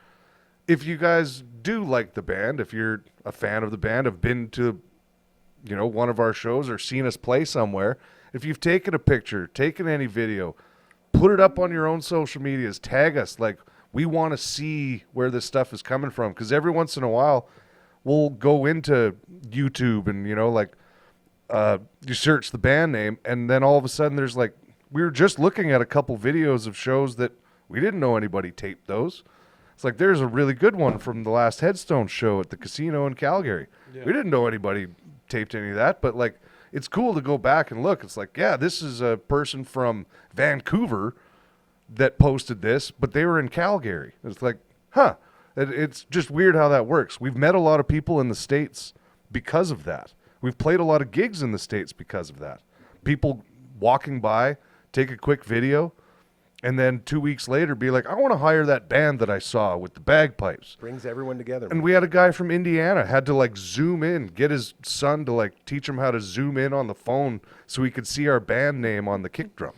if you guys do like the band, if you're a fan of the band, have been to, one of our shows or seen us play somewhere, if you've taken a picture, taken any video, put it up on your own social medias, tag us. Like, we want to see where this stuff is coming from, because every once in a while we'll go into YouTube and, you search the band name, and then all of a sudden there's we were just looking at a couple videos of shows that we didn't know anybody taped those. It's like, there's a really good one from the last Headstone show at the casino in Calgary. Yeah. We didn't know anybody taped any of that, but it's cool to go back and look. It's like, yeah, this is a person from Vancouver that posted this, but they were in Calgary. It's like, huh. It's just weird how that works. We've met a lot of people in the States because of that. We've played a lot of gigs in the States because of that. People walking by, take a quick video, and then 2 weeks later be like, I want to hire that band that I saw with the bagpipes. Brings everyone together. And we had a guy from Indiana, had to like zoom in, get his son to like teach him how to zoom in on the phone so he could see our band name on the kick drum.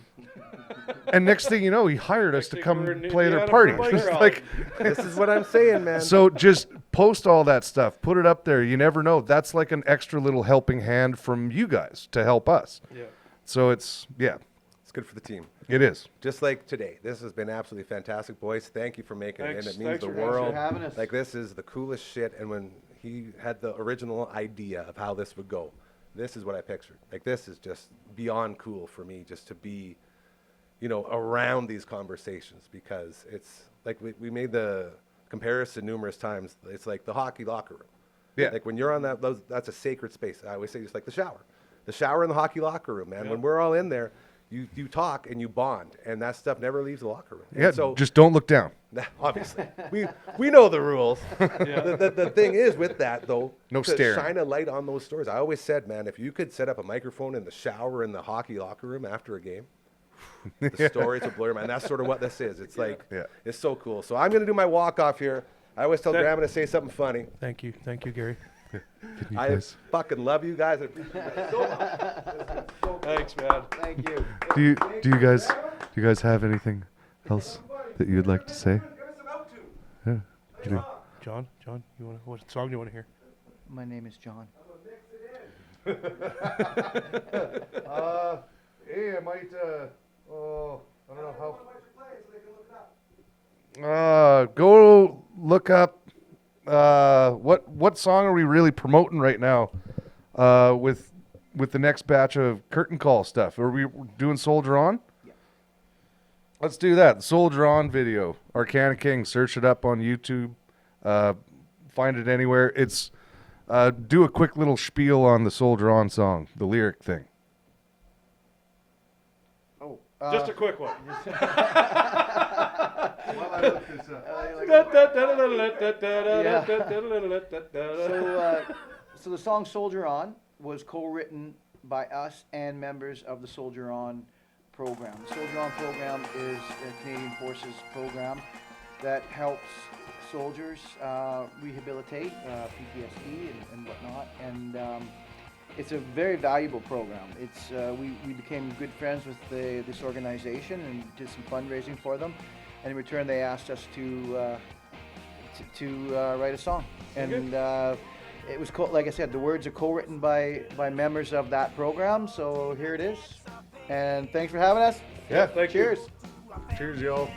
And next thing you know, he hired us to thing come we're in play their Indiana party. for bike It's rally. like, This is what I'm saying, man. so just post all that stuff, put it up there. You never know. That's like an extra little helping hand from you guys to help us. Yeah. So it's It's good for the team. it is. Just like today. This has been absolutely fantastic, boys. Thank you for making it, Thanks- and it means thanks the for world. having us. Like, this is the coolest shit, and when he had the original idea of how this would go, this is what I pictured. Like, this is just beyond cool for me just to be, you know, around these conversations, because it's like we made the comparison numerous times. It's like the hockey locker room. Yeah. Like when you're on that's a sacred space. I always say it's like the shower in the hocky locker room, man. Yeah. When we're all in there, you talk and you bond, and that stuff never leaves the locker room. And Yeah, so just don't look down. obviously we know the rules. Yeah. The thing is with that though, No to staring. shine a light on those stories. I always said, man, if you could set up a microphone in the shower in the hockey locker room after a game, the stories will blow your mind. That's sort of what this is. It's like, Yeah. it's so cool. So I'm going to do my walk off here. I always tell That- Grandma to say something funny. Thank you, Gary. I fucking love you guys. I appreciate you guys so much. Thanks, man. Thank you. Do you guys have anything else that you'd like to say? Yeah. Do- John, what song do you want to hear? My name is John. Hey, I might. I don't know how. Go look up. What song are we really promoting right now? With the next batch of curtain call stuff. Are we doing Soldier On? Yeah. Let's do that. The Soldier On video. Arcana King. Search it up on YouTube. Find it anywhere. It's do a quick little spiel on the Soldier On song, the lyric thing. Oh. Just a quick one. So the song Soldier On was co-written by us and members of the Soldier On program. The Soldier On program is a Canadian Forces program that helps soldiers rehabilitate PTSD and whatnot. And it's a very valuable program. It's we became good friends with this organization and did some fundraising for them. And in return, they asked us to write a song. And it was like I said, the words are co-written by members of that program. So here it is. And thanks for having us. Yeah, thank you. Cheers. Cheers, y'all.